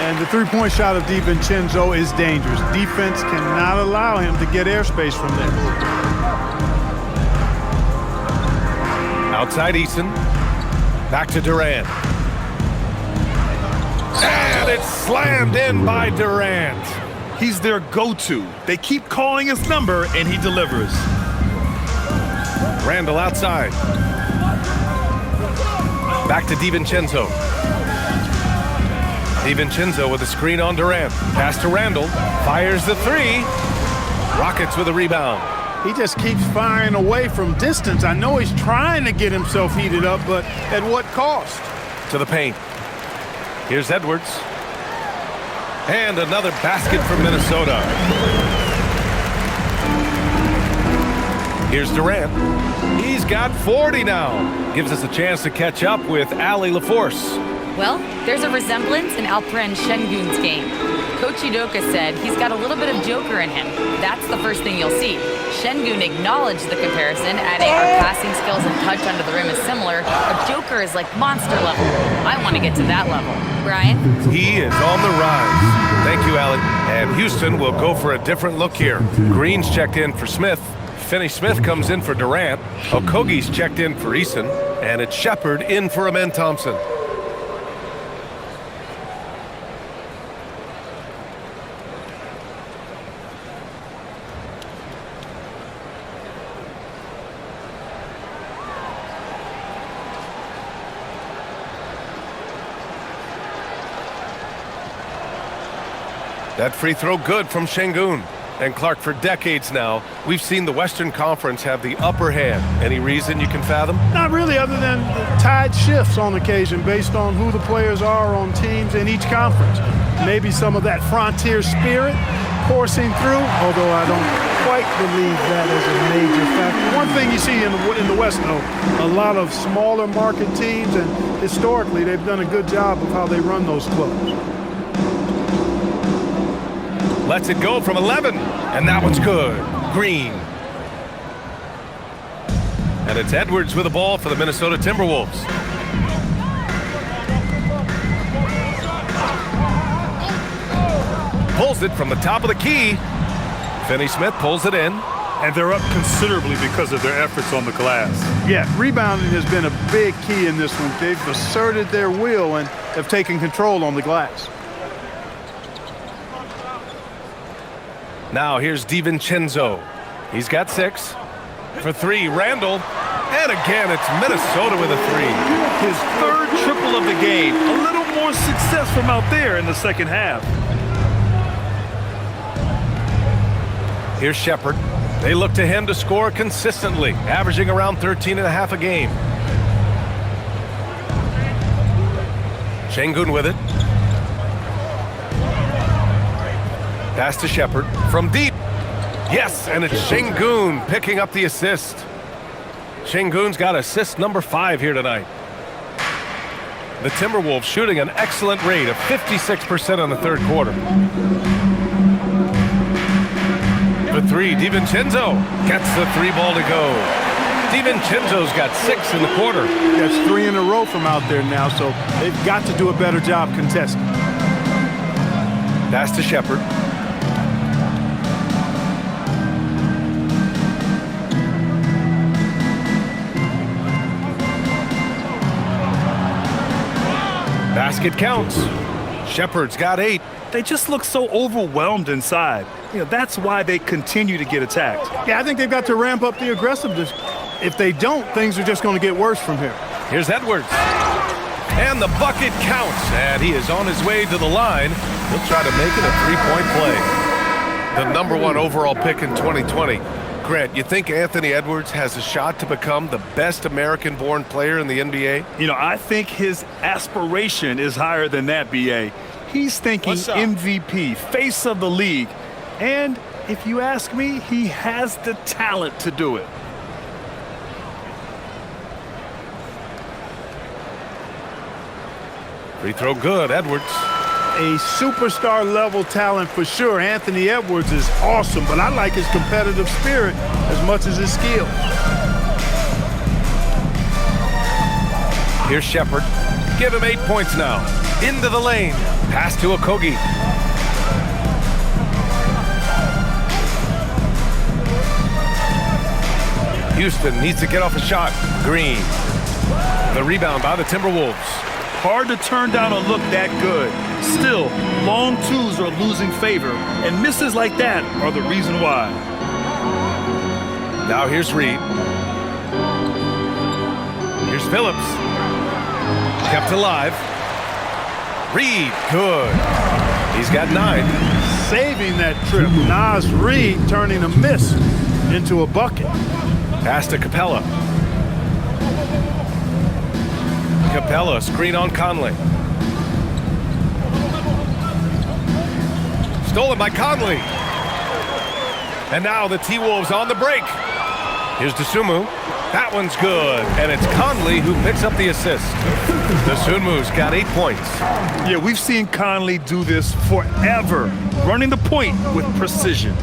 And the three-point shot of DiVincenzo is dangerous. Defense cannot allow him to get airspace from there. Outside Eason. Back to Durant. And it's slammed in by Durant. He's their go-to. They keep calling his number, and he delivers. Randall outside. Back to DiVincenzo. DiVincenzo with a screen on Durant. Pass to Randall. Fires the three. Rockets with a rebound. He just keeps firing away from distance. I know he's trying to get himself heated up, but at what cost? To the paint. Here's Edwards. And another basket for Minnesota. Here's Durant. He's got 40 now. Gives us a chance to catch up with Allie LaForce. Well, there's a resemblance in Alperen Şengün's game. Coach Udoka said he's got a little bit of Joker in him. That's the first thing you'll see. Şengün acknowledged the comparison, adding our passing skills and touch under the rim is similar, but Joker is like monster level. I want to get to that level. Brian? He is on the rise. Thank you, Allie. And Houston will go for a different look here. Green's checked in for Smith. Finney-Smith comes in for Durant. Okogie's checked in for Eason. And it's Shepard in for Amen Thompson. That free throw good from Şengün. And Clark, for decades now, we've seen the Western Conference have the upper hand. Any reason you can fathom? Not really, other than tide shifts on occasion based on who the players are on teams in each conference. Maybe some of that frontier spirit coursing through, although I don't quite believe that is a major factor. One thing you see in the West, though, a lot of smaller market teams, and historically they've done a good job of how they run those clubs. Lets it go from 11, and that one's good. Green. And it's Edwards with the ball for the Minnesota Timberwolves. Pulls it from the top of the key. Finney-Smith pulls it in. And they're up considerably because of their efforts on the glass. Yeah, rebounding has been a big key in this one. They've asserted their will and have taken control on the glass. Now here's DiVincenzo. He's got 6. For 3, Randall. And again, it's Minnesota with a 3. His third triple of the game. A little more success from out there in the second half. Here's Shepard. They look to him to score consistently, averaging around 13.5 a game. Şengün with it. Pass to Shepard from deep. Yes, and it's Şengün picking up the assist. Şengün's got assist number 5 here tonight. The Timberwolves shooting an excellent rate of 56% on the third quarter. For 3, DiVincenzo gets the 3 ball to go. DiVincenzo's got 6 in the quarter. That's 3 in a row from out there now, so they've got to do a better job contesting. Pass to Shepard. Basket counts. Shepard's got 8. They just look so overwhelmed inside. That's why they continue to get attacked. Yeah, I think they've got to ramp up the aggressiveness. If they don't, things are just going to get worse from here. Here's Edwards. And the bucket counts. And he is on his way to the line. He'll try to make it a 3-point play. The number 1 overall pick in 2020. Grant, you think Anthony Edwards has a shot to become the best American-born player in the NBA? I think his aspiration is higher than that, B.A. He's thinking MVP, face of the league. And if you ask me, he has the talent to do it. Free throw good, Edwards. A superstar level talent for sure. Anthony Edwards is awesome, but I like his competitive spirit as much as his skill. Here's Shepard. Give him 8 points now. Into the lane. Pass to Okogie. Houston needs to get off a shot. Green. The rebound by the Timberwolves. Hard to turn down a look that good. Still, long twos are losing favor, and misses like that are the reason why. Now here's Reed. Here's Phillips. Kept alive. Reed, good. He's got 9. Saving that trip. Nas Reed turning a miss into a bucket. Pass to Capella. Capella, screen on Conley. Stolen by Conley. And now the T-Wolves on the break. Here's Dosunmu. That one's good. And it's Conley who picks up the assist. Dosunmu's got 8 points. Yeah, we've seen Conley do this forever, running the point with precision.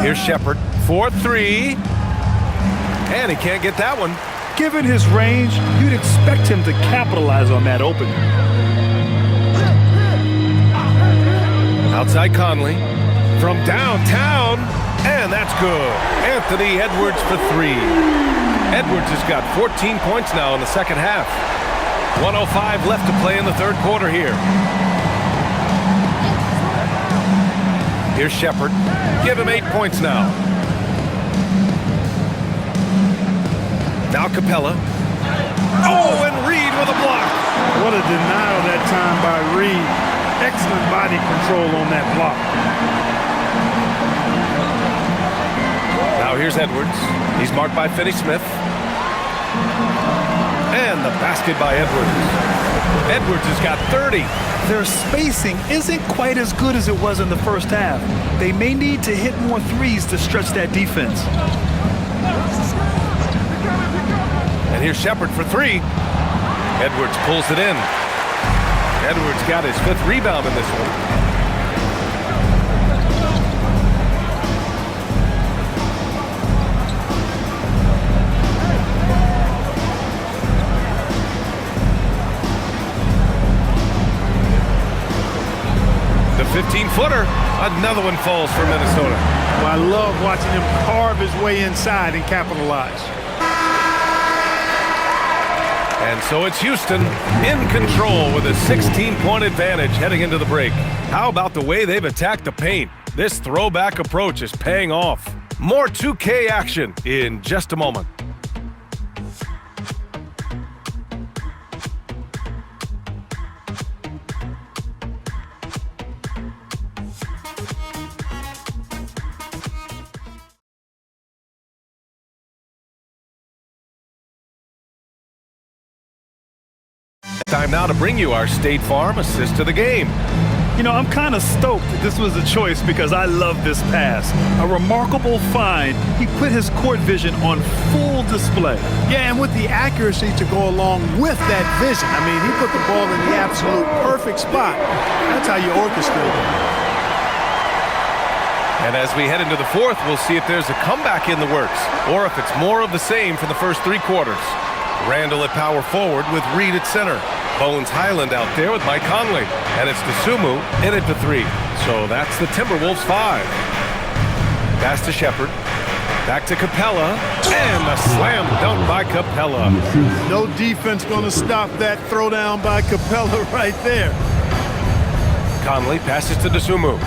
Here's Shepard. 4-3. And he can't get that one. Given his range, you'd expect him to capitalize on that opening. Outside Conley. From downtown. And that's good. Anthony Edwards for 3. Edwards has got 14 points now in the second half. 1:05 left to play in the third quarter here. Here's Shepard. Give him 8 points now. Now Capella. Oh, and Reed with a block. What a denial that time by Reed. Excellent body control on that block. Now here's Edwards. He's marked by Finney-Smith. And the basket by Edwards. Edwards has got 30. Their spacing isn't quite as good as it was in the first half. They may need to hit more threes to stretch that defense. And here's Shepard for 3. Edwards pulls it in. Edwards got his 5th rebound in this one. The 15-footer. Another one falls for Minnesota. Well, I love watching him carve his way inside and capitalize. And so it's Houston in control with a 16-point advantage heading into the break. How about the way they've attacked the paint? This throwback approach is paying off. More 2K action in just a moment. Time now to bring you our State Farm assist to the game. You know, I'm kind of stoked that this was a choice because I love this pass. A remarkable find. He put his court vision on full display. Yeah, and with the accuracy to go along with that vision. I mean, he put the ball in the absolute perfect spot. That's how you orchestrate it. And as we head into the fourth, we'll see if there's a comeback in the works or if it's more of the same for the first 3 quarters. Randall at power forward with Reed at center. Bones Highland out there with Mike Conley. And it's Dosunmu in it to 3. So that's the Timberwolves 5. Pass to Shepard. Back to Capella. And a slam dunk by Capella. No defense going to stop that throwdown by Capella right there. Conley passes to Dosunmu.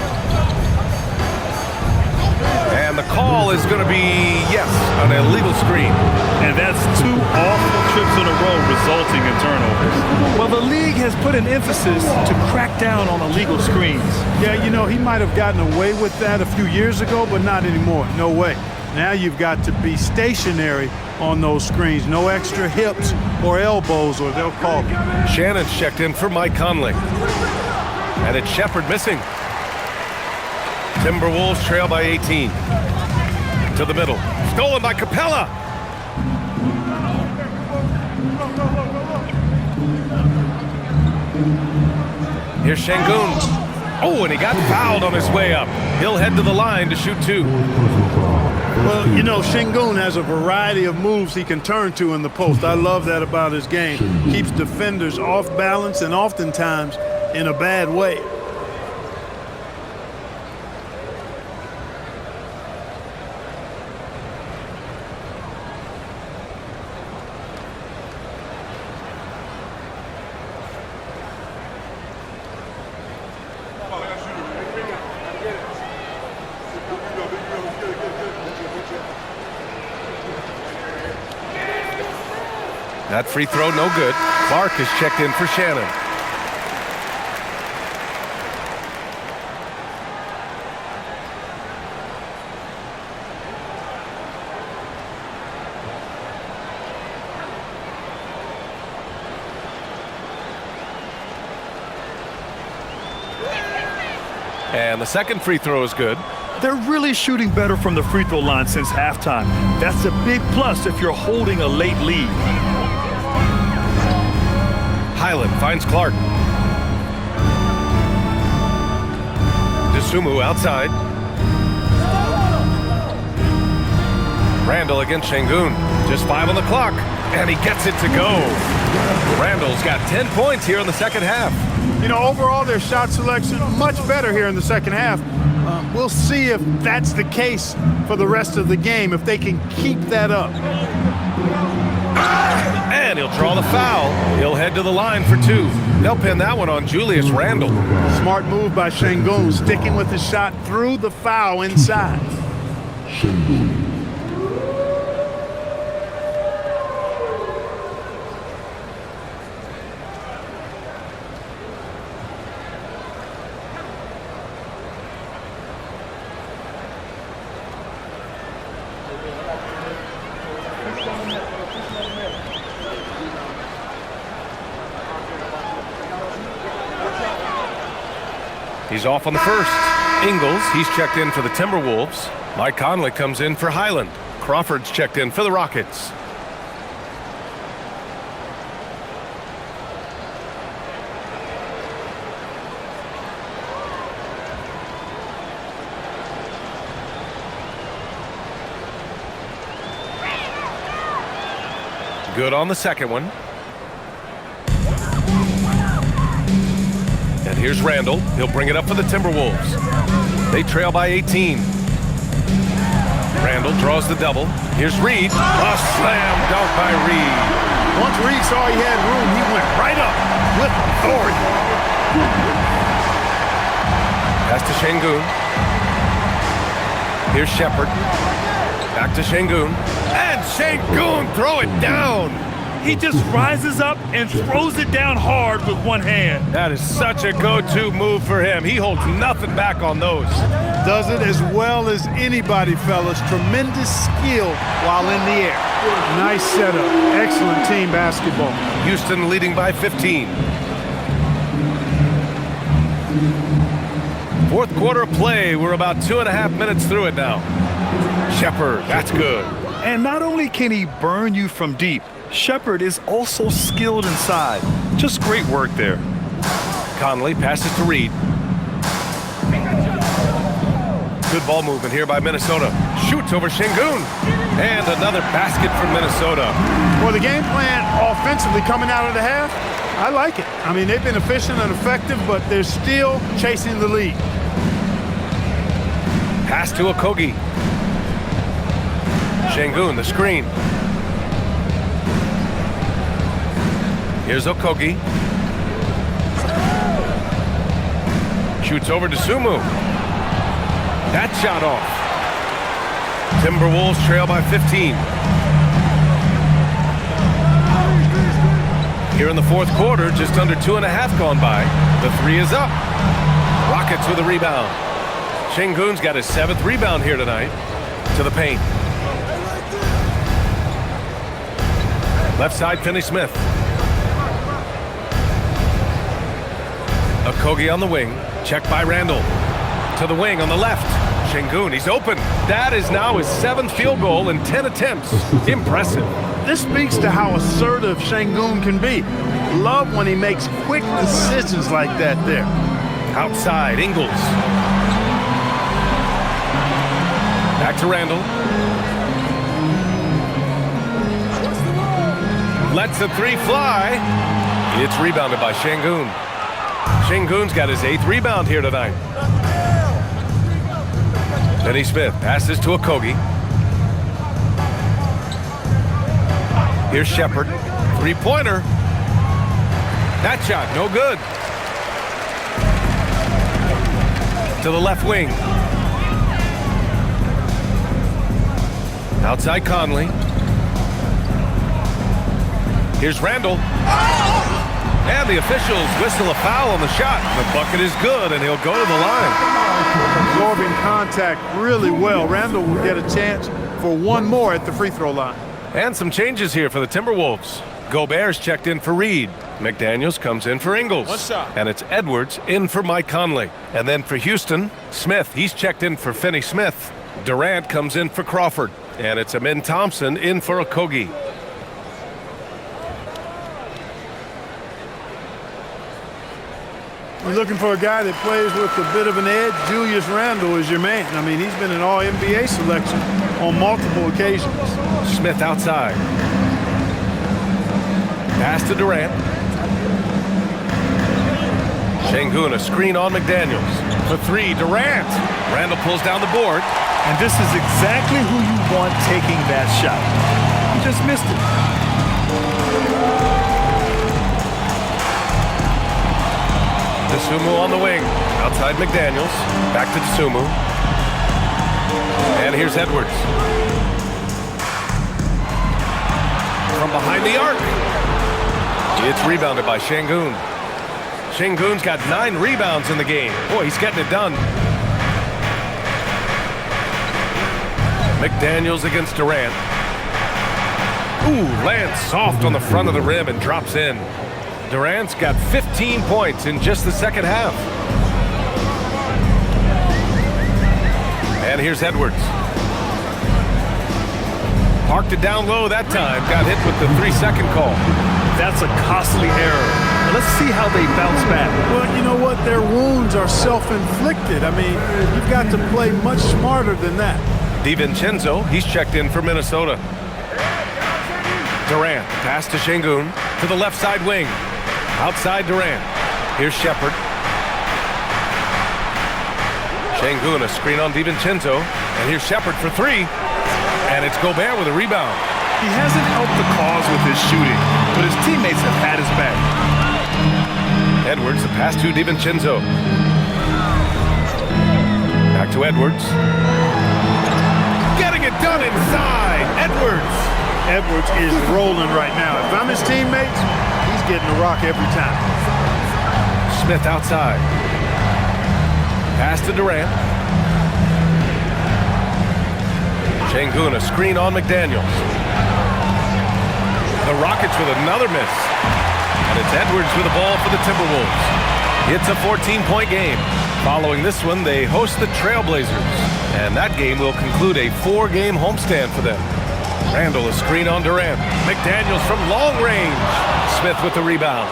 And the call is going to be, yes, an illegal screen. And that's 2 awful trips in a row resulting in turnovers. Well, the league has put an emphasis to crack down on illegal screens. Yeah, you know, he might have gotten away with that a few years ago, but not anymore. No way. Now you've got to be stationary on those screens. No extra hips or elbows, or they'll call it. Shannon's checked in for Mike Conley. And it's Shepard missing. Timberwolves trail by 18. To the middle. Stolen by Capella. Here's Şengün. Oh, and he got fouled on his way up. He'll head to the line to shoot 2. Well, you know, Şengün has a variety of moves he can turn to in the post. I love that about his game. Keeps defenders off balance and oftentimes in a bad way. That free throw, no good. Clark is checked in for Shannon. And the second free throw is good. They're really shooting better from the free throw line since halftime. That's a big plus if you're holding a late lead. Highland finds Clark. DeSumo outside. Randall against Şengün. Just 5 on the clock, and he gets it to go. Randall's got 10 points here in the second half. You know, overall, their shot selection much better here in the second half. We'll see if that's the case for the rest of the game, if they can keep that up. And he'll draw the foul. He'll head to the line for 2. They'll pin that one on Julius Randle. Smart move by Şengün, sticking with the shot through the foul inside. He's off on the first. Ingles, he's checked in for the Timberwolves. Mike Conley comes in for Highland. Crawford's checked in for the Rockets. Good on the second one. And here's Randall. He'll bring it up for the Timberwolves. They trail by 18. Randall draws the double. Here's Reed. A slam dunk by Reed. Once Reed saw he had room, he went right up with authority. Pass to Şengün. Here's Shepherd. Back to Şengün. And Şengün throw it down. He just rises up and throws it down hard with one hand. That is such a go-to move for him. He holds nothing back on those. Does it as well as anybody, fellas. Tremendous skill while in the air. Nice setup. Excellent team basketball. Houston leading by 15. Fourth quarter of play. We're about 2.5 minutes through it now. Shepherd, that's good. And not only can he burn you from deep, Shepherd is also skilled inside. Just great work there. Conley passes to Reed. Good ball movement here by Minnesota. Shoots over Şengün. And another basket for Minnesota. Well, the game plan offensively coming out of the half, I like it. I mean, they've been efficient and effective, but they're still chasing the lead. Pass to Okogie. Şengün, the screen. Here's Okogie. Shoots over to Sumu. That shot off. Timberwolves trail by 15. Here in the fourth quarter, just under 2.5 gone by. The three is up. Rockets with a rebound. Şengün's got his 7th rebound here tonight. To the paint. Left side, Finney-Smith. Okogie on the wing, checked by Randall. To the wing on the left. Şengün, he's open. That is now his 7th field goal in 10 attempts. Impressive. This speaks to how assertive Şengün can be. Love when he makes quick decisions like that there. Outside, Ingles. Back to Randall. Lets the three fly. It's rebounded by Şengün. Şengün's got his 8th rebound here tonight. Finney Smith passes to Okogie. Here's Shepherd. Three-pointer. That shot, no good. To the left wing. Outside Conley. Here's Randall. And the officials whistle a foul on the shot. The bucket is good, and he'll go to the line. Absorbing contact really well. Randall will get a chance for one more at the free throw line. And some changes here for the Timberwolves. Gobert's checked in for Reed. McDaniels comes in for Ingles. One shot. And it's Edwards in for Mike Conley. And then for Houston, Smith, he's checked in for Finney Smith. Durant comes in for Crawford. And it's Amin Thompson in for Okogie. You're looking for a guy that plays with a bit of an edge. Julius Randle is your man. I mean, he's been an All-NBA selection on multiple occasions. Smith outside. Pass to Durant. Şengün, a screen on McDaniels. For three, Durant. Randall pulls down the board. And this is exactly who you want taking that shot. He just missed it. Dosunmu on the wing. Outside McDaniels. Back to Dosunmu. And here's Edwards. From behind the arc. It's rebounded by Şengün. Şengün's got 9 rebounds in the game. Boy, he's getting it done. McDaniels against Durant. Ooh, lands soft on the front of the rim and drops in. Durant's got 15 points in just the second half. And here's Edwards. Parked it down low that time. Got hit with the 3-second call. That's a costly error. Now let's see how they bounce back. Well, you know what? Their wounds are self-inflicted. I mean, you've got to play much smarter than that. DiVincenzo, he's checked in for Minnesota. Durant, pass to Şengün, to the left side wing. Outside Durant. Here's Shepherd. Şengün, a screen on DiVincenzo. And here's Shepherd for three. And it's Gobert with a rebound. He hasn't helped the cause with his shooting, but his teammates have had his back. Edwards, the pass to DiVincenzo. Back to Edwards. Getting it done inside. Edwards. Edwards is rolling right now. If I'm his teammates, he's getting the rock every time. Smith outside. Pass to Durant. Şengün, a screen on McDaniels. The Rockets with another miss. And it's Edwards with the ball for the Timberwolves. It's a 14-point game. Following this one, they host the Trailblazers. And that game will conclude a 4-game homestand for them. Randall, a screen on Durant. McDaniels from long range. Smith with the rebound.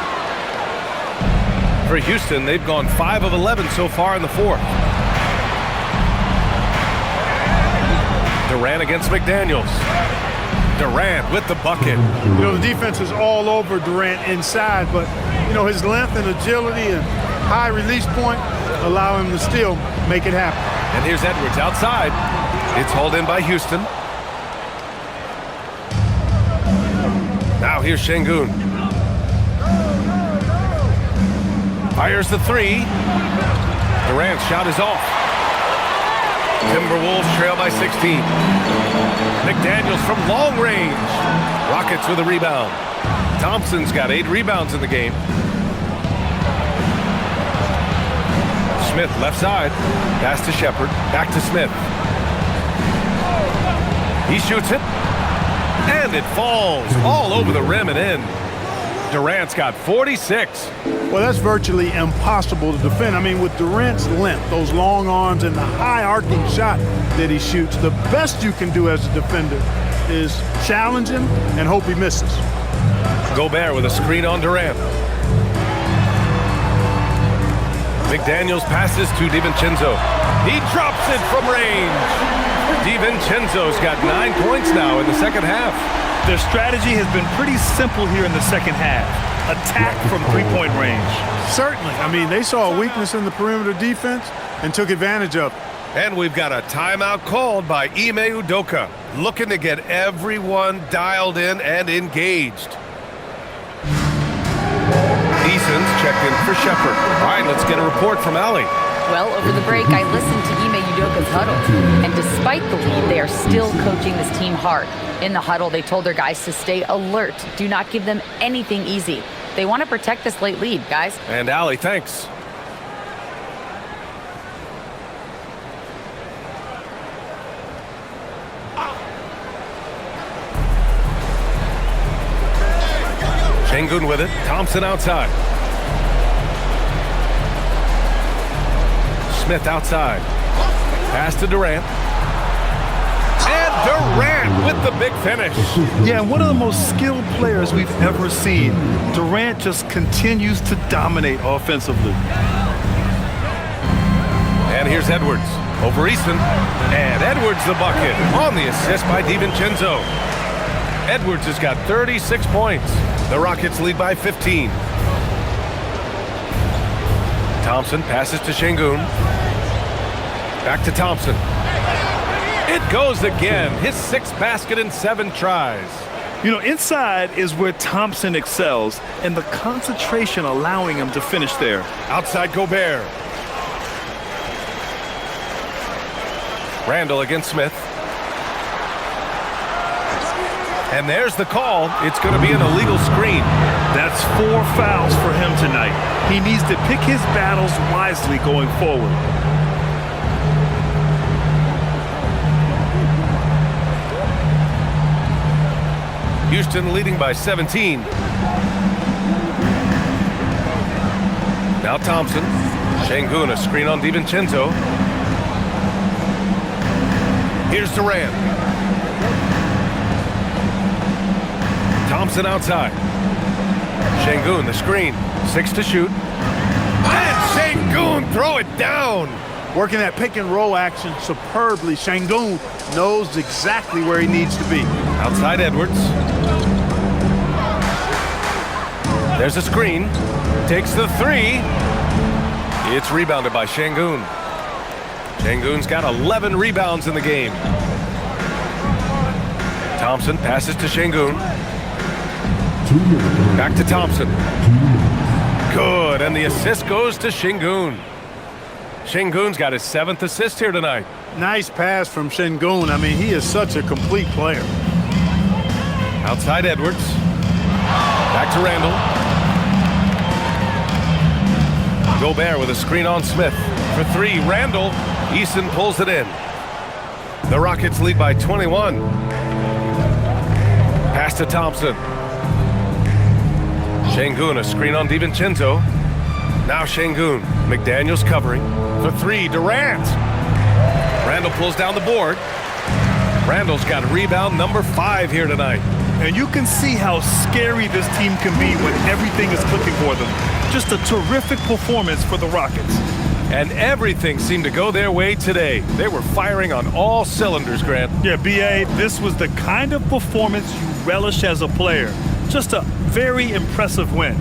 For Houston, they've gone 5 of 11 so far in the fourth. Durant against McDaniels. Durant with the bucket. You know, the defense is all over Durant inside, but, you know, his length and agility and high release point allow him to still make it happen. And here's Edwards outside. It's hauled in by Houston. Now here's Şengün. Fires the three. Durant's shot is off. Timberwolves trail by 16. McDaniels from long range. Rockets with a rebound. Thompson's got 8 rebounds in the game. Smith left side. Pass to Shepherd. Back to Smith. He shoots it. And it falls all over the rim and in. Durant's got 46. Well, that's virtually impossible to defend. I mean, with Durant's length, those long arms, and the high arcing shot that he shoots, the best you can do as a defender is challenge him and hope he misses. Gobert with a screen on Durant. McDaniels passes to DiVincenzo. He drops it from range. DiVincenzo's got 9 points now in the second half. Their strategy has been pretty simple here in the second half. Attack from three-point range. Certainly. I mean, they saw a weakness in the perimeter defense and took advantage of it. And we've got a timeout called by Ime Udoka, looking to get everyone dialed in and engaged. Eason's checked in for Shepard. All right, let's get a report from Allie. Well, over the break, I listened to Ime Udoka's huddle. And despite the lead, they are still coaching this team hard. In the huddle, they told their guys to stay alert. Do not give them anything easy. They want to protect this late lead, guys. And Allie, thanks. Şengün with it. Thompson outside. Smith outside. Pass to Durant. And Durant with the big finish. Yeah, one of the most skilled players we've ever seen. Durant just continues to dominate offensively. And here's Edwards over Easton. And Edwards the bucket on the assist by DiVincenzo. Edwards has got 36 points. The Rockets lead by 15. Thompson passes to Şengün. Back to Thompson. It goes again. His 6th basket in 7 tries. You know, inside is where Thompson excels, and the concentration allowing him to finish there. Outside Gobert. Randall against Smith. And there's the call. It's going to be an illegal screen. That's 4 fouls for him tonight. He needs to pick his battles wisely going forward. Houston leading by 17. Now Thompson. Şengün, a screen on DiVincenzo. Here's Durant. Thompson outside. Şengün, the screen. 6 to shoot. And Şengün, throw it down. Working that pick and roll action superbly. Şengün knows exactly where he needs to be. Outside Edwards. There's a screen. Takes the 3. It's rebounded by Şengün. Şengün's got 11 rebounds in the game. Thompson passes to Şengün. Back to Thompson. Good, and the assist goes to Şengün. Şengün's got his 7th assist here tonight. Nice pass from Şengün. I mean, he is such a complete player. Outside Edwards. Back to Randall. Gobert with a screen on Smith. For 3, Randall. Easton pulls it in. The Rockets lead by 21. Pass to Thompson. Şengün, a screen on DiVincenzo. Now Şengün. McDaniels covering. For 3, Durant. Randall pulls down the board. Randall's got rebound number 5 here tonight. And you can see how scary this team can be when everything is clicking for them. Just a terrific performance for the Rockets. And everything seemed to go their way today. They were firing on all cylinders, Grant. Yeah, B.A., this was the kind of performance you relish as a player. Just a very impressive win.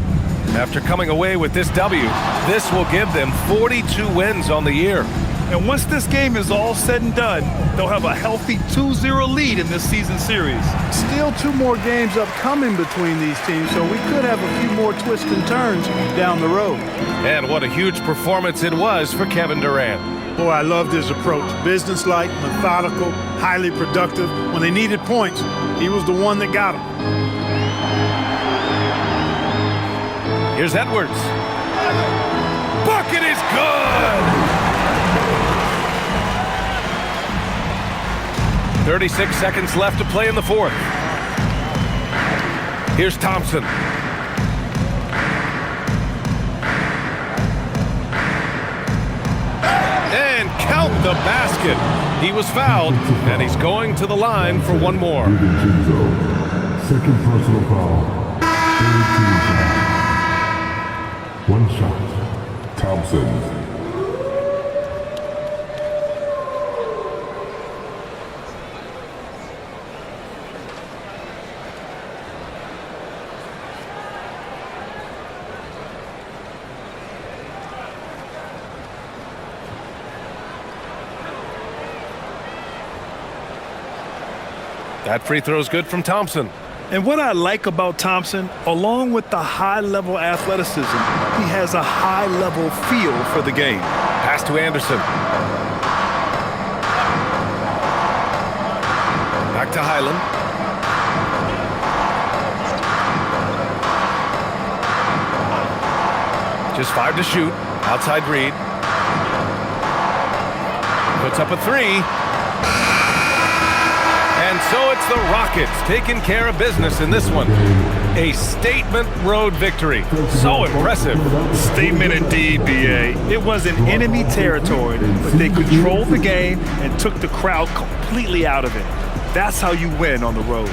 After coming away with this W, this will give them 42 wins on the year. And once this game is all said and done, they'll have a healthy 2-0 lead in this season series. Still 2 more games upcoming between these teams, so we could have a few more twists and turns down the road. And what a huge performance it was for Kevin Durant. Boy, I loved his approach. Businesslike, methodical, highly productive. When they needed points, he was the one that got them. Here's Edwards. Bucket is good! 36 seconds left to play in the 4th. Here's Thompson. And count the basket. He was fouled, and he's going to the line for one more. Second personal foul. One shot. Thompson. That free throw is good from Thompson. And what I like about Thompson, along with the high-level athleticism, he has a high-level feel for the game. Pass to Anderson. Back to Highland. Just 5 to shoot. Outside Reed. Puts up a 3. And so it's the Rockets taking care of business in this one. A statement road victory. So impressive. Statement indeed, B.A. It was in enemy territory, but they controlled the game and took the crowd completely out of it. That's how you win on the road.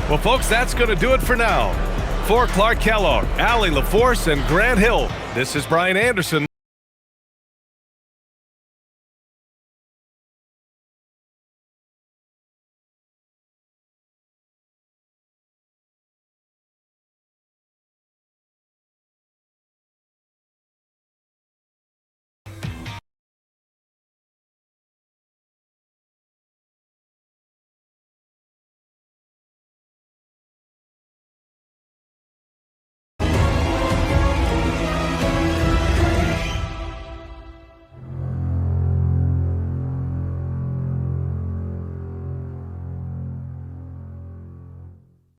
Well, folks, that's going to do it for now. For Clark Kellogg, Allie LaForce, and Grant Hill, this is Brian Anderson.